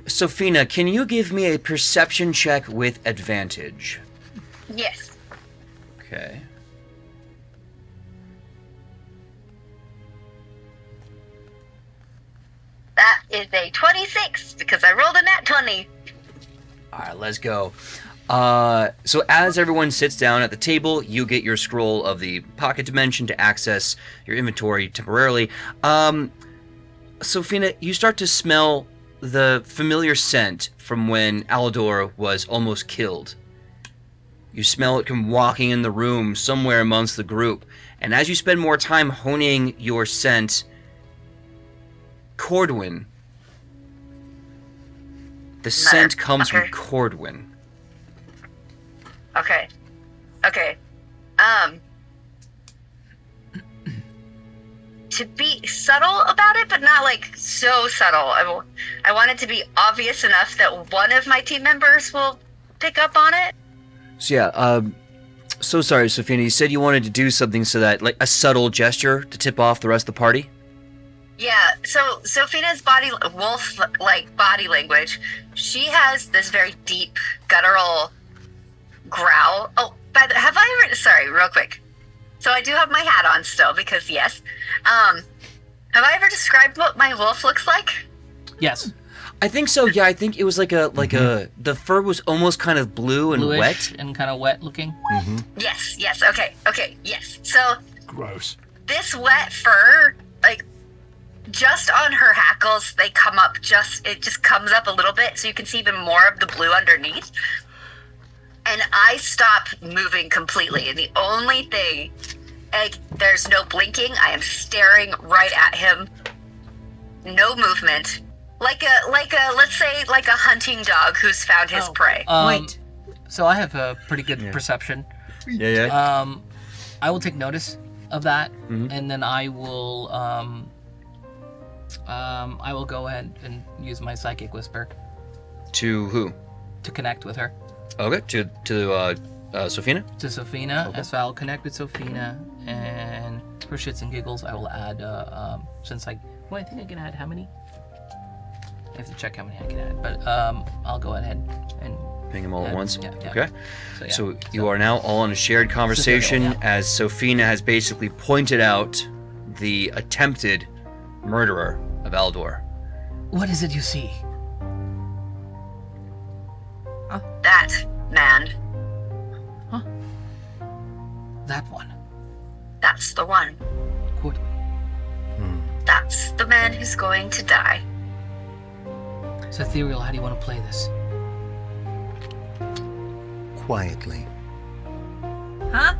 Sophina, can you give me a perception check with advantage? Yes. Okay. That is a 26 because I rolled a nat 20. All right, let's go. So as everyone sits down at the table, you get your scroll of the pocket dimension to access your inventory temporarily. Sophina, you start to smell the familiar scent from when Aldor was almost killed. You smell it come walking in the room somewhere amongst the group. And as you spend more time honing your scent, Cordwin, the scent comes from Okay. Cordwin. Okay. Okay. To be subtle about it, but not like so subtle. I want it to be obvious enough that one of my team members will pick up on it. So yeah, so sorry, Sophina. You said you wanted to do something so that, like, a subtle gesture to tip off the rest of the party? Yeah, so Sophina's wolf-like body language, she has this very deep, guttural growl. Oh, have I ever... Sorry, real quick. So I do have my hat on still, because yes. Have I ever described what my wolf looks like? Yes. I think so. Yeah, I think it was like a the fur was almost kind of blue and Bluish wet. and kind of wet looking. Yes, okay, yes. So Gross. this wet fur, like, just on her hackles, they come up it just comes up a little bit, so you can see even more of the blue underneath. And I stop moving completely, and the only thing, like, there's no blinking. I am staring right at him. No movement. Like a let's say like a hunting dog who's found his prey. Wait. So I have a pretty good perception. Yeah. I will take notice of that, and then I will go ahead and use my psychic whisper To who? to connect with her. Okay. To Sophina. To Sophina, Okay. and so I'll connect with Sophina, and for shits and giggles, I will add I think I can add how many? I have to check how many I can add, but I'll go ahead and Ping them all at add- once. yeah. Okay. So, yeah. So you are now all in a shared conversation Yeah. as Sophina has basically pointed out the attempted murderer of Aldor. What is it you see? That man. That one. That's the one. Courtly. That's the man who's going to die. So, Ethereal, how do you want to play this? Quietly. Huh?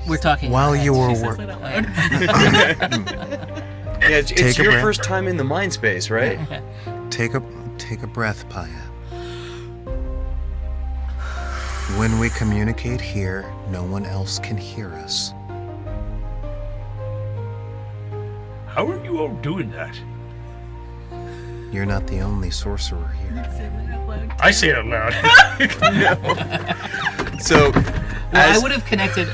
We're talking. While you were She says working. it out loud. Yeah, it's Take a your breath. first time in the mind space, right? Take a breath, Paya. When we communicate here, no one else can hear us. How are you all doing that? You're not the only sorcerer here. I say it out loud. So, Well, I would have connected.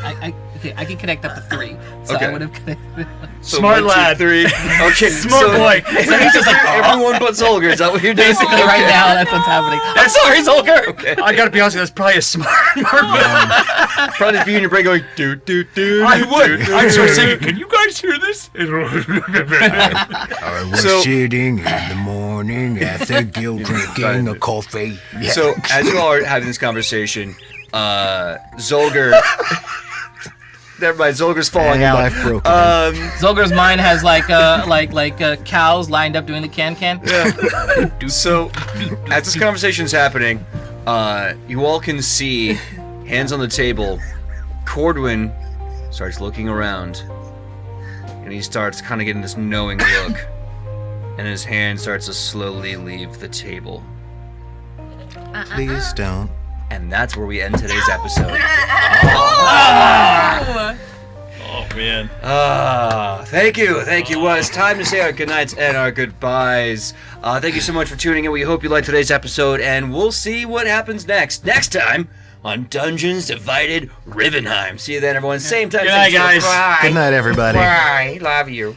Okay, I can connect up to 3. So Okay. I would have connected. so Smart 1, 2, lad. 3. Okay, Smart boy. So he's just like everyone but Zolgar. Is that what you're doing? Basically, right now, that's what's happening. I'm sorry, Zolgar. Okay. I gotta be honest, that's probably a smart move. Probably just be in your brain going do do do. I would. do, I'm do, sort of do. thinking, can you guys hear this? I was So- sitting in the morning after guild drinking a coffee. So as you all are having this conversation, Zolgar. Never mind, Zolgar's falling And out. life broken. Zolgar's mind has like cows lined up doing the can. So, as this conversation's happening, you all can see, hands on the table, Cordwin starts looking around, and he starts kind of getting this knowing look, and his hand starts to slowly leave the table. Please don't. And that's where we end today's episode. Oh man. Thank you. Well, it's time to say our goodnights and our goodbyes. Thank you so much for tuning in. We hope you liked today's episode, and we'll see what happens next time on Dungeons Divided Rivenheim. See you then, everyone. Same time. Good night, same show. guys. Bye. Good night, everybody. Bye. Love you.